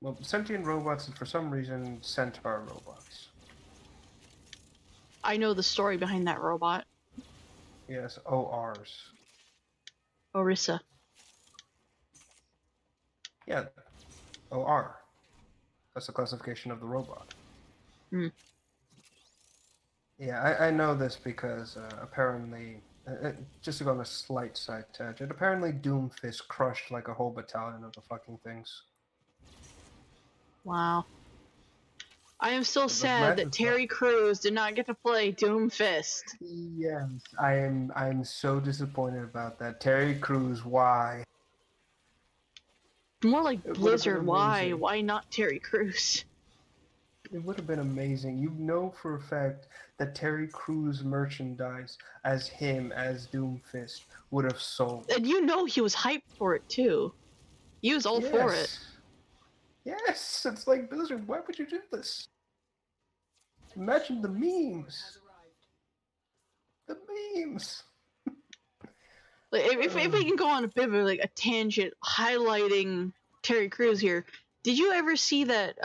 Well, sentient robots and for some reason centaur robots.
I know the story behind that robot.
Yes, ORs.
Orisa.
Yeah, OR. That's the classification of the robot.
Hmm.
Yeah, I know this because apparently, just to go on a slight side tangent, apparently Doomfist crushed like a whole battalion of the fucking things.
Wow. I am still
The
sad that
Mantis-
Terry Crews did not get to play Doomfist.
Yes, I'm so disappointed about that. Terry Crews, why?
More like
It would've been
Blizzard. Why?
amazing.
Why not Terry Crews?
It would have been amazing. You know for a fact that Terry Crews merchandise as him, as Doomfist, would have sold.
And you know he was hyped for it too. He was all for it.
Yes, it's like Blizzard, why would you do this? Imagine the memes.
Has arrived.
The memes.
Like, if we can go on a bit of a tangent highlighting Terry Crews here, did you ever see that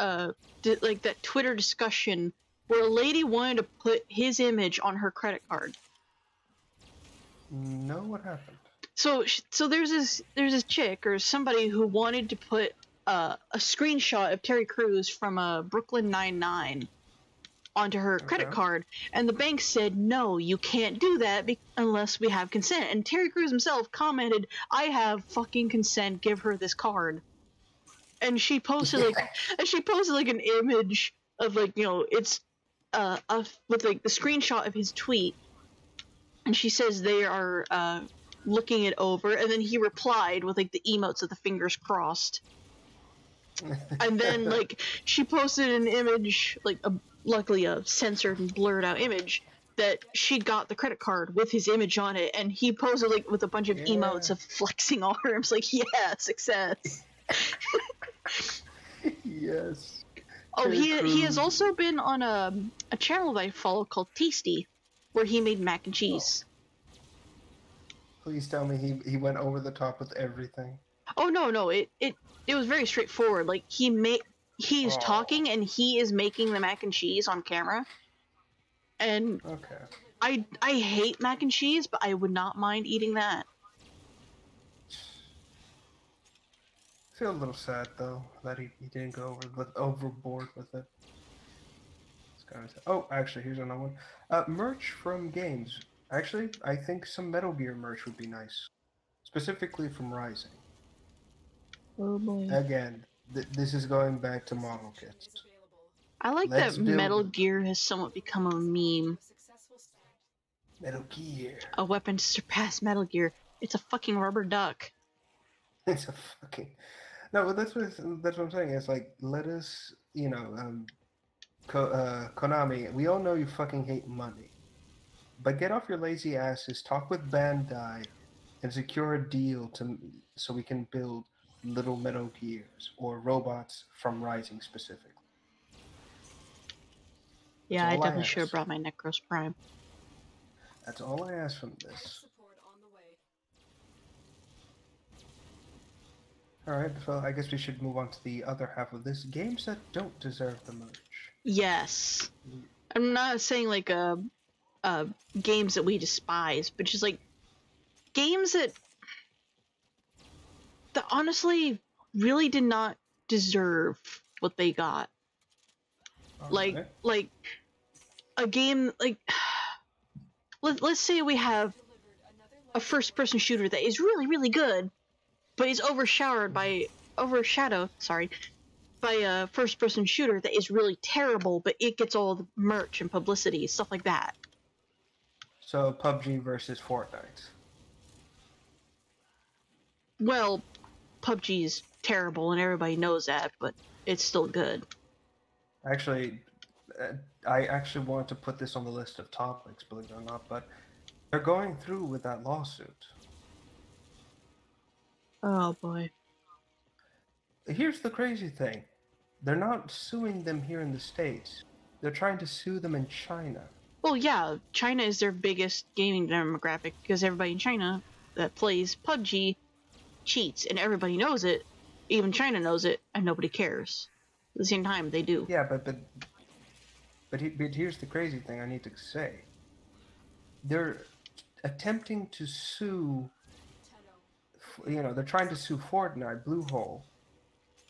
that Twitter discussion where a lady wanted to put his image on her credit card?
No, what happened?
So there's this chick or somebody who wanted to put a screenshot of Terry Crews from Brooklyn Nine-Nine onto her credit
Okay.
card, and the bank said no, you can't do that unless we have consent. And Terry Crews himself commented, "I have fucking consent. Give her this card." And she posted like an image of it's with like the screenshot of his tweet, and she says they are looking it over, and then he replied with like the emotes of the fingers crossed. And then like she posted an image, luckily a censored and blurred out image, that she'd got the credit card with his image on it, and he posted like with a bunch of emotes of flexing arms, like, yeah, success.
Yes.
Oh,
Terry
he has
Crews.
also been on a channel that I follow called Tasty, where he made mac and cheese.
Please tell me he went over the top with everything.
Oh no, it was very straightforward. Like he's
Oh.
talking and he is making the mac and cheese on camera. And
Okay.
I hate mac and cheese, but I would not mind eating that.
I feel a little sad though that he didn't go overboard with it. Oh, actually, here's another one. Merch from games. Actually, I think some Metal Gear merch would be nice, specifically from Rising.
Oh boy.
Again, this is going back to model kits.
Is available.
I like
Let's
that
build-
Metal Gear has somewhat become a meme.
A successful start.
Metal Gear.
A weapon to surpass Metal Gear. It's a fucking rubber duck.
It's a fucking no, but that's what I'm saying. It's like let us, Konami. We all know you fucking hate money, but get off your lazy asses. Talk with Bandai, and secure a deal so we can build little Metal Gears or robots from Rising specifically.
Yeah, I
all I
definitely should have
ask.
brought my Necros Prime.
That's all I ask from this.
Support on the way.
All right, so I guess we should move on to the other half of this: games that don't deserve the merch.
Yes. I'm not saying like games that we despise, but just like games that honestly really did not deserve what they got.
All
Like
right.
like a game like let's say we have
Delivered another
a first person shooter that is really really good, but is overshadowed by a first person shooter that is really terrible, but it gets all the merch and publicity, stuff like that.
So PUBG versus Fortnite.
Well, PUBG's terrible and everybody knows that, but it's still good.
Actually, I actually wanted to put this on the list of topics, believe it or not, but They're going through with that lawsuit.
Oh boy.
Here's the crazy thing. They're not suing them here in the States. They're trying to sue them in China.
Well, yeah, China is their biggest gaming demographic because everybody in China that plays PUBG cheats, and everybody knows it. Even China knows it, and nobody cares. At the same time, they do.
Yeah, but here's the crazy thing I need to say. They're attempting to sue, they're trying to sue Fortnite, Bluehole.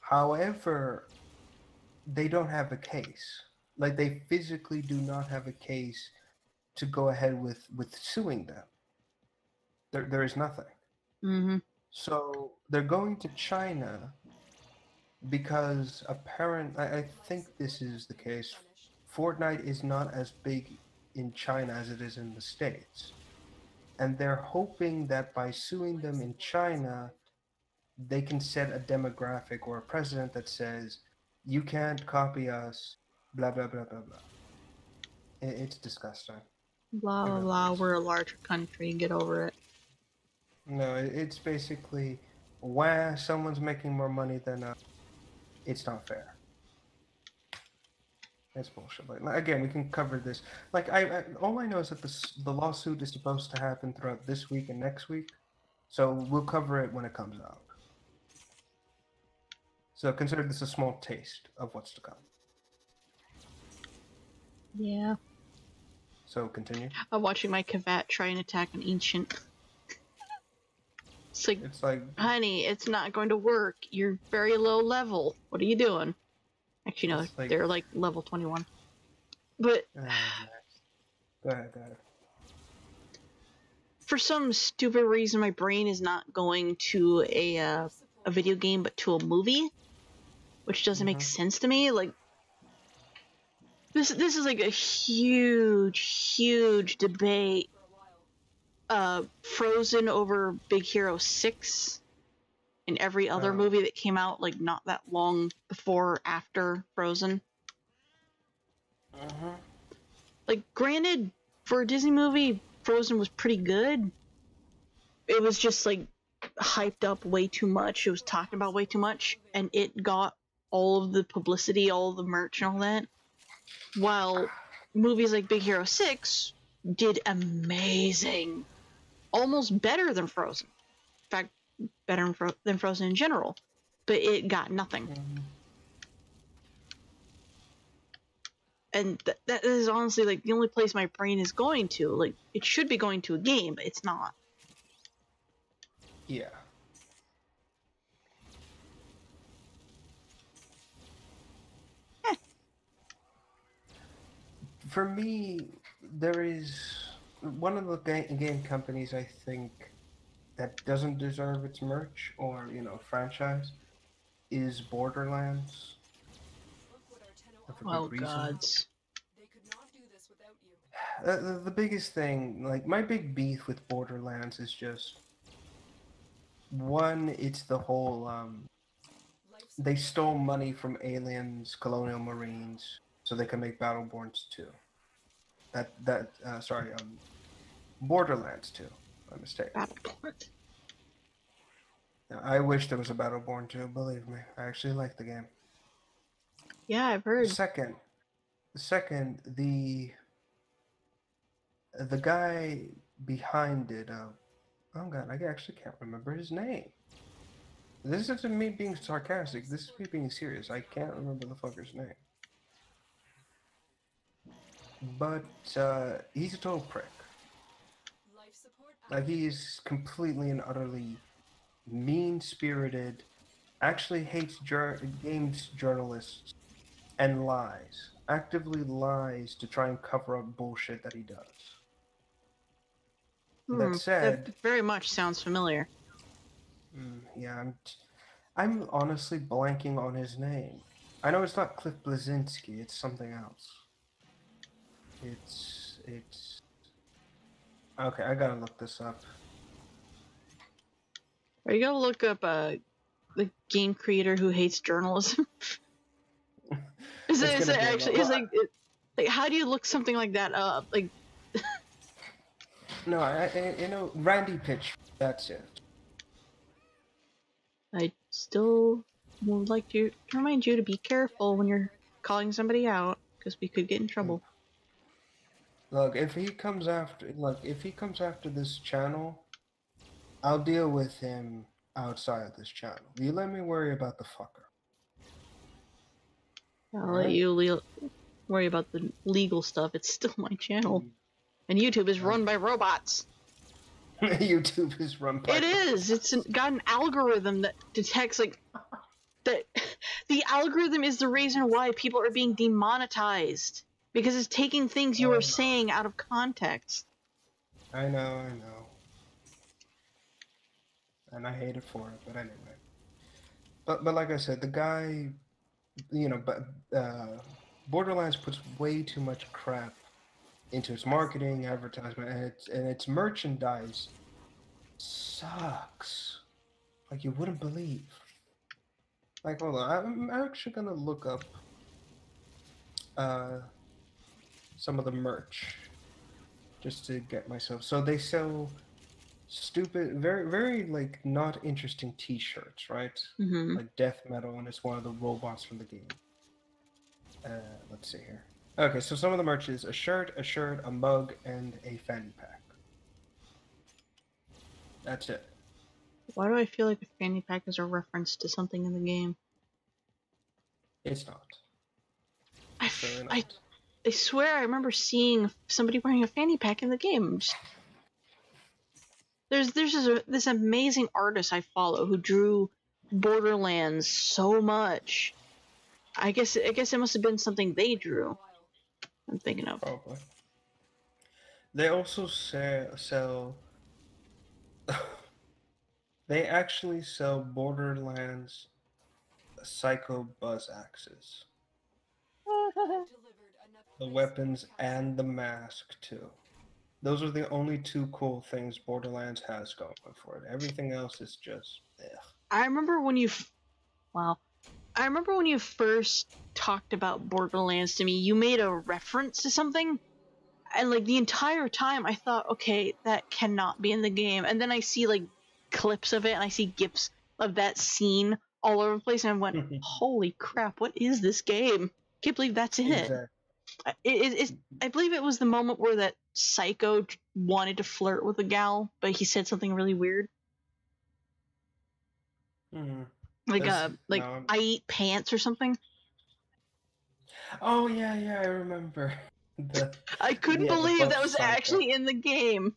However, they don't have a case. Like, they physically do not have a case to go ahead with suing them. There is nothing.
Mm-hmm.
So they're going to China because I think this is the case. Fortnite is not as big in China as it is in the States. And they're hoping that by suing them in China, they can set a demographic or a precedent that says, you can't copy us, blah, blah, blah, blah, blah. It's disgusting.
Blah, blah, blah. We're a larger country. Get over it.
No, it's basically, why someone's making more money than us. It's not fair. It's bullshit. Like, again, we can cover this. Like, all I know is that the lawsuit is supposed to happen throughout this week and next week. So we'll cover it when it comes out. So consider this a small taste of what's to come.
Yeah.
So continue.
I'm watching my Kavat try and attack an ancient. It's like, honey, it's not going to work. You're very low level. What are you doing? Actually, no, they're like level 21. But
go ahead.
For some stupid reason, my brain is not going to a video game, but to a movie, which doesn't make sense to me. Like, this is like a huge debate. Frozen over Big Hero 6 and every other movie that came out like not that long before or after Frozen. Like, granted, for a Disney movie, Frozen was pretty good. It was just like hyped up way too much. It was talked about way too much, and it got all of the publicity, all of the merch and all that. While movies like Big Hero 6 did amazing. Almost better than Frozen. In fact, better than Frozen in general. But it got nothing. And that is honestly like the only place my brain is going to. Like, it should be going to a game, but it's not.
Yeah. For me, there is one of the game companies I think that doesn't deserve its merch or, franchise is Borderlands.
Oh, gods.
The biggest thing, like, my big beef with Borderlands is just, one, it's the whole, they stole money from aliens, colonial marines, so they can make Battleborns 2. Borderlands 2, my mistake.
Battleborns.
I wish there was a Battleborn 2, believe me. I actually like the game.
Yeah, I've heard.
Second, the guy behind it, oh god, I actually can't remember his name. This isn't me being sarcastic, this is me being serious. I can't remember the fucker's name. But, he's a total prick. Like, he's completely and utterly mean-spirited, actually hates games journalists, and lies. Actively lies to try and cover up bullshit that he does. That said...
That very much sounds familiar.
Yeah, I'm honestly blanking on his name. I know it's not Cliff Bleszinski, it's something else. It's... Okay, I gotta look this up.
Are you gonna look up the game creator who hates journalism? Like, how do you look something like that up? Like,
No, Randy Pitch. That's it.
I still would like to remind you to be careful when you're calling somebody out, because we could get in trouble.
Look, if he comes after this channel, I'll deal with him outside of this channel. You let me worry about the fucker.
I'll let you worry about the legal stuff. It's still my channel. And YouTube is run by robots.
YouTube is run by
It is. It's got an algorithm that detects, like, that the algorithm is the reason why people are being demonetized. Because it's taking things you are saying out of context.
I know. And I hate it for it, but anyway. But like I said, the guy, Borderlands puts way too much crap into its marketing, advertisement, and its merchandise sucks. Like you wouldn't believe. Like, hold on, I'm actually gonna look up some of the merch just to get myself. So they sell stupid, very, very like not interesting T-shirts, right?
Mm-hmm.
Like death metal, and it's one of the robots from the game. Let's see here. Okay, so some of the merch is a shirt, a mug, and a fanny pack. That's it.
Why do I feel like a fanny pack is a reference to something in the game?
It's not.
I swear I remember seeing somebody wearing a fanny pack in the game. There's this amazing artist I follow who drew Borderlands so much. I guess it must have been something they drew. I'm thinking of.
Probably. They also sell. They actually sell Borderlands Psycho Buzz axes. The weapons and the mask too. Those are the only two cool things Borderlands has going for it. Everything else is just
I remember when you first talked about Borderlands to me, you made a reference to something, and like the entire time I thought, okay, that cannot be in the game. And then I see like clips of it, and I see gifs of that scene all over the place, and I went, holy crap, what is this game? Can't believe that's in it. I believe it was the moment where that psycho wanted to flirt with a gal, but he said something really weird. Like no. I eat pants or something.
Oh yeah, I remember.
I couldn't believe that was actually in the game.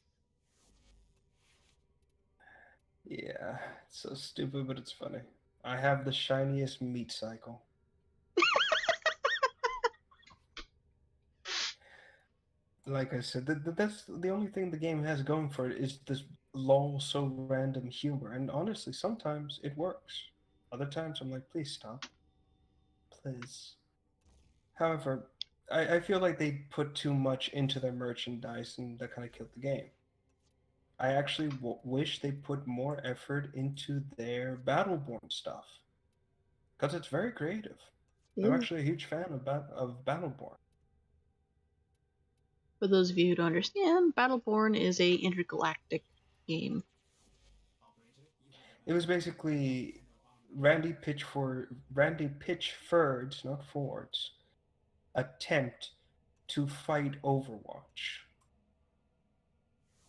Yeah, it's so stupid, but it's funny. I have the shiniest meat cycle. Like I said, that's the only thing the game has going for it is this lol so random humor. And honestly, sometimes it works. Other times I'm like, please stop. Please. However, I feel like they put too much into their merchandise and that kind of killed the game. I actually wish they put more effort into their Battleborn stuff. Because it's very creative. I'm actually a huge fan of Battleborn.
For those of you who don't understand, Battleborn is a intergalactic game.
It was basically Randy Pitchford's, not Ford's, attempt to fight Overwatch.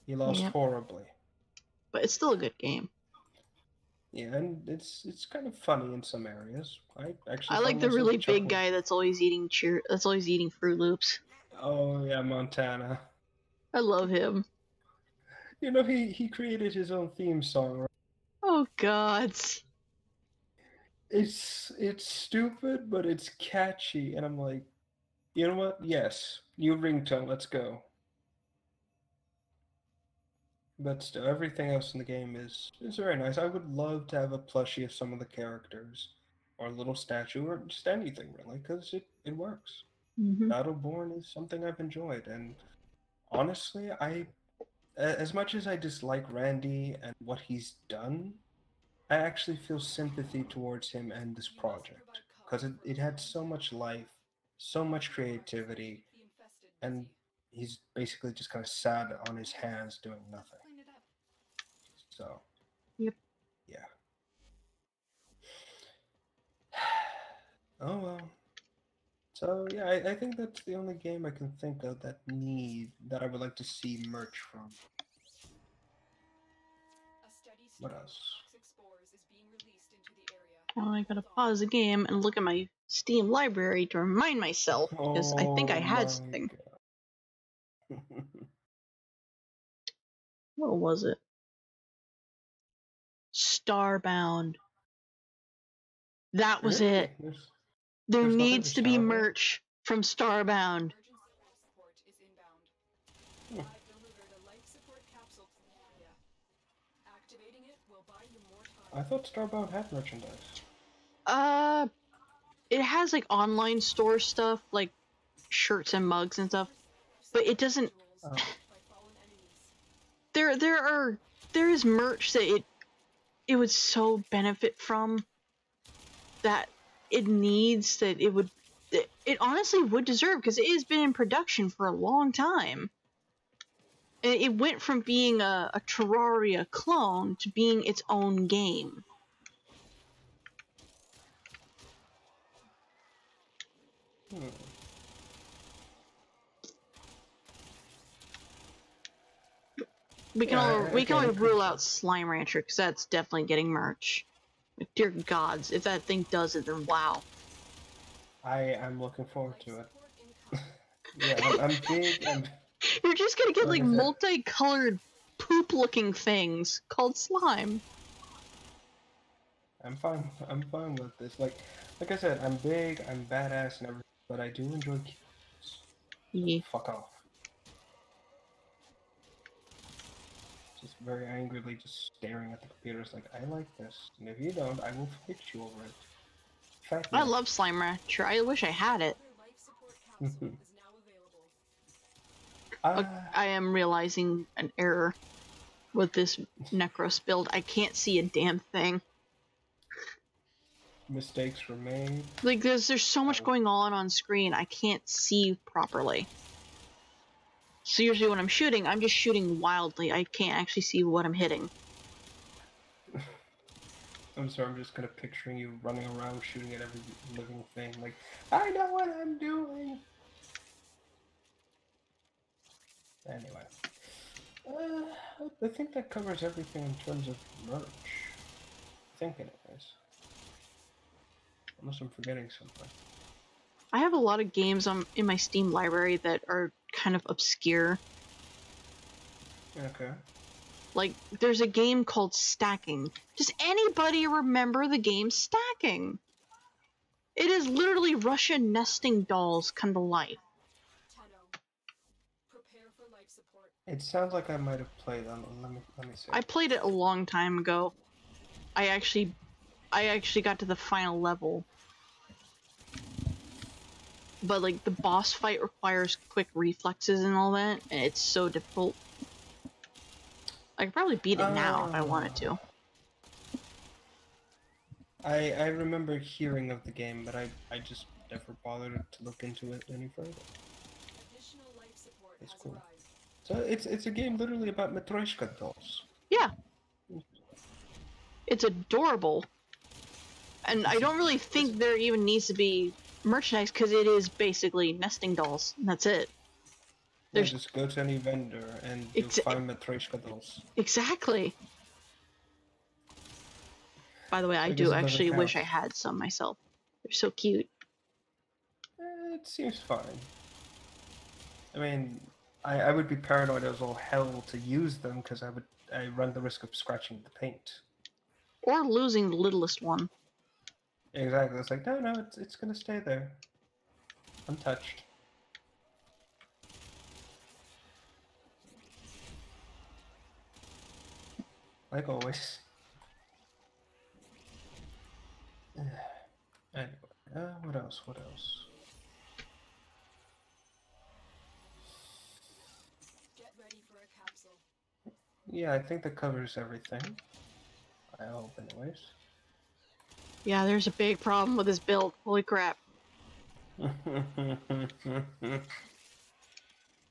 He lost horribly.
But it's still a good game.
Yeah, and it's kind of funny in some areas. I
like the really big guy that's always eating Fruit Loops.
Oh yeah, Montana.
I love him.
You know, he created his own theme song, right?
Oh god.
It's stupid, but it's catchy, and I'm like, you know what? Yes, new ringtone, let's go. But still, everything else in the game is very nice. I would love to have a plushie of some of the characters, or a little statue, or just anything really, because it works. Battleborn is something I've enjoyed, and honestly, as much as I dislike Randy and what he's done, I actually feel sympathy towards him and this project, because it had so much life, so much creativity, and he's basically just kind of sad on his hands doing nothing.
Clean it up.
So.
Yep.
Yeah. Oh well. So yeah, I think that's the only game I can think of that I would like to see merch from.
A steady
What
stream of
else?
toxic spores is being released into the area.
Now I gotta pause the game and look at my Steam library to remind myself, because I think I
Oh
had
my
something.
God.
What was it? Starbound. That was
Really?
it. There
There's nothing
needs
for
to be
Starbound?
merch from Starbound.
Emergency life support is inbound.
Hmm.
I've delivered a life support capsule to the area. Activating it will buy you more
I
time.
thought Starbound had merchandise.
It has like online store stuff, like shirts and mugs and stuff, but it doesn't.
Oh.
By fallen enemies.
There is merch that it would so benefit from, that it needs, that it honestly would deserve, because it has been in production for a long time. And it went from being a Terraria clone to being its own game.
Hmm.
We can
Yeah,
only, we can
again,
only
it could
rule
be.
out Slime Rancher, because that's definitely getting merch. Like, dear gods, if that thing does it, then wow.
I'm looking forward
Life
to it.
support incoming.
Yeah, I'm big.
You're just gonna get
Like
like
I said,
multicolored poop-looking things called slime.
I'm fine. I'm fine with this. Like I said, I'm big. I'm badass and everything, but I do enjoy kids.
Yeah.
Fuck off. Just very angrily, just staring at the computer. It's like, I like this, and if you don't, I will fight you over it. Fight
I
me.
love Slime Rancher. I wish I had it.
Another life support capsule is now available.
Ah,
I am realizing an error with this Necros build. I can't see a damn thing.
mistakes were made.
Like, there's so much
Oh.
going on screen, I can't see properly. So usually when I'm shooting, I'm just shooting wildly. I can't actually see what I'm hitting.
I'm sorry, I'm just kind of picturing you running around shooting at every living thing. Like, I know what I'm doing. Anyway, I think that covers everything in terms of merch. I think, anyways. Unless I'm forgetting something.
I have a lot of games in my Steam library that are kind of obscure.
Okay.
Like, there's a game called Stacking. Does anybody remember the game Stacking? It is literally Russian nesting dolls come to life.
Tenno. Prepare for life support.
It sounds like I might have played that. Let me see.
I played it a long time ago. I actually got to the final level. But like, the boss fight requires quick reflexes and all that, and it's so difficult. I could probably beat it now if I wanted to.
I remember hearing of the game, but I just never bothered to look into it any further.
Additional life support
It's
has
cool.
arrived.
So it's a game literally about Matryoshka dolls.
Yeah. It's adorable. And I don't really think there even needs to be merchandise, because it is basically nesting dolls, and that's it.
Yeah,
There's
just go to any vendor and you'll find Matryoshka dolls.
exactly. By the way, I
I guess
do
it doesn't
actually wish I
count.
had some myself. They're so cute.
It seems fine. I mean, I would be paranoid as all hell to use them because I run the risk of scratching the paint.
Or losing the littlest one.
Exactly. It's like no, it's gonna stay there, untouched. Like always. Anyway, what else? What else?
Get ready for a capsule.
Yeah, I think that covers everything. I hope, anyways.
Yeah, there's a big problem with this build. Holy crap.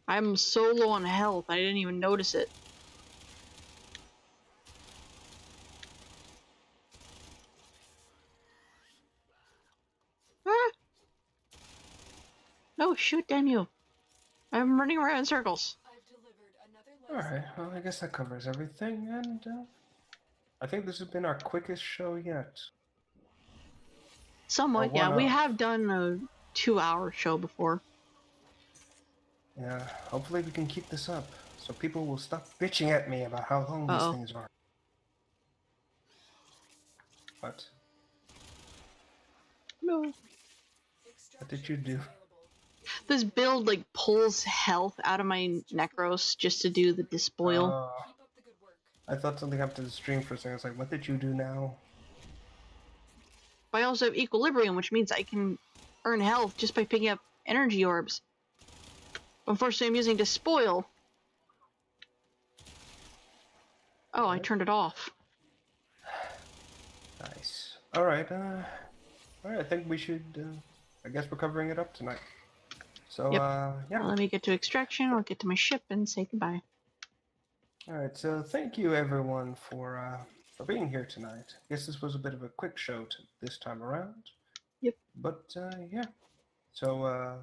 I'm so low on health, I didn't even notice it. Ah! No, shoot, damn you. I'm running around in circles.
I've delivered another
Alright, well, I guess that covers everything, and I think this has been our quickest show yet.
Somewhat,
Or
yeah.
one
We
off.
have done a 2-hour show before.
Yeah, hopefully we can keep this up, so people will stop bitching at me about how long these
Uh-oh.
things are. What?
No.
What did you do?
This build, like, pulls health out of my Necros just to do the despoil.
Keep up the good work.
I thought something happened to the stream for a second. I was like, what did you do now?
But I also have Equilibrium, which means I can earn health just by picking up energy orbs. Unfortunately, I'm using Despoil. Oh, I turned it off.
Nice. Alright, I think we should, I guess we're covering it up tonight. So,
Yep.
yeah.
Let me get to extraction, I'll get to my ship and say goodbye.
Alright, so thank you everyone for being here tonight. I guess this was a bit of a quick show this time around.
Yep.
But, yeah. So,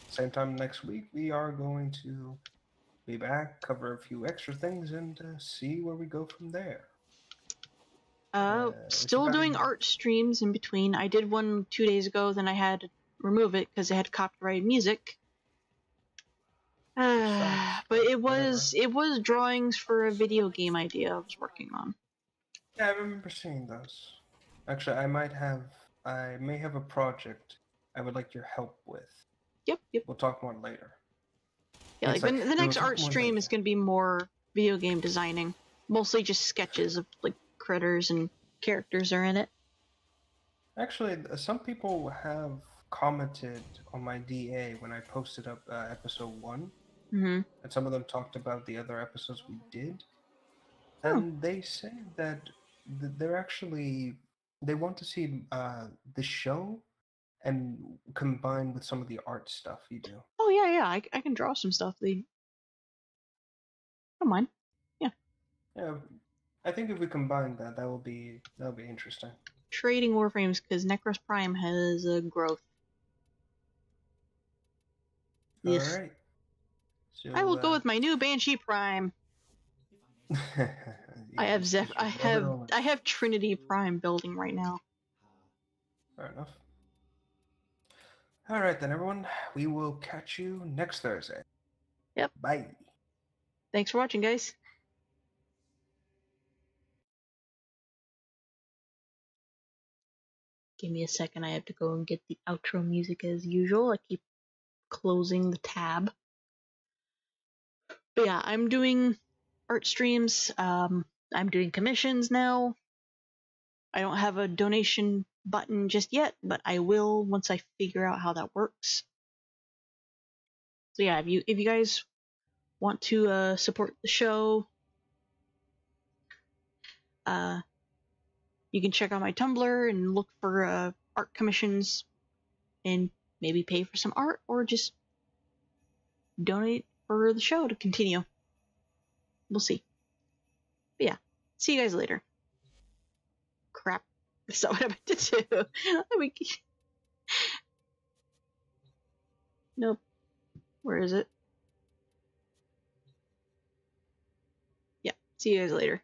same time next week, we are going to be back, cover a few extra things, and see where we go from there.
Still doing art streams in between. I did one 2 days ago, then I had to remove it because it had copyrighted music. But it was drawings for a video game idea I was working on.
Yeah, I remember seeing those. Actually, I may have a project I would like your help with.
Yep.
We'll talk more later.
Yeah,
It's
like
like,
the
we
next
will talk
art
more
stream
later.
is going to be more video game designing. Mostly just sketches of like critters and characters are in it.
Actually, some people have commented on my DA when I posted up episode 1,
Mm-hmm.
and some of them talked about the other episodes we did,
Oh.
and they said that they want to see the show and combine with some of the art stuff you do.
Oh yeah. I can draw some stuff. They don't mind.
Yeah, I think if we combine that, that'll be interesting.
Trading Warframes because Necros Prime has a growth. Yes.
All right. So
I will go with my new Banshee Prime. I have Zeph. I have Trinity Prime building right now.
Fair enough. All right then, everyone. We will catch you next Thursday.
Yep.
Bye.
Thanks for watching, guys. Give me a second. I have to go and get the outro music as usual. I keep closing the tab. But yeah, I'm doing art streams. I'm doing commissions now. I don't have a donation button just yet, but I will once I figure out how that works. So yeah, if you guys want to support the show, you can check out my Tumblr and look for art commissions and maybe pay for some art or just donate for the show to continue. We'll see. But yeah, see you guys later. Crap. That's not what I meant to do. Nope. Where is it? Yeah, see you guys later.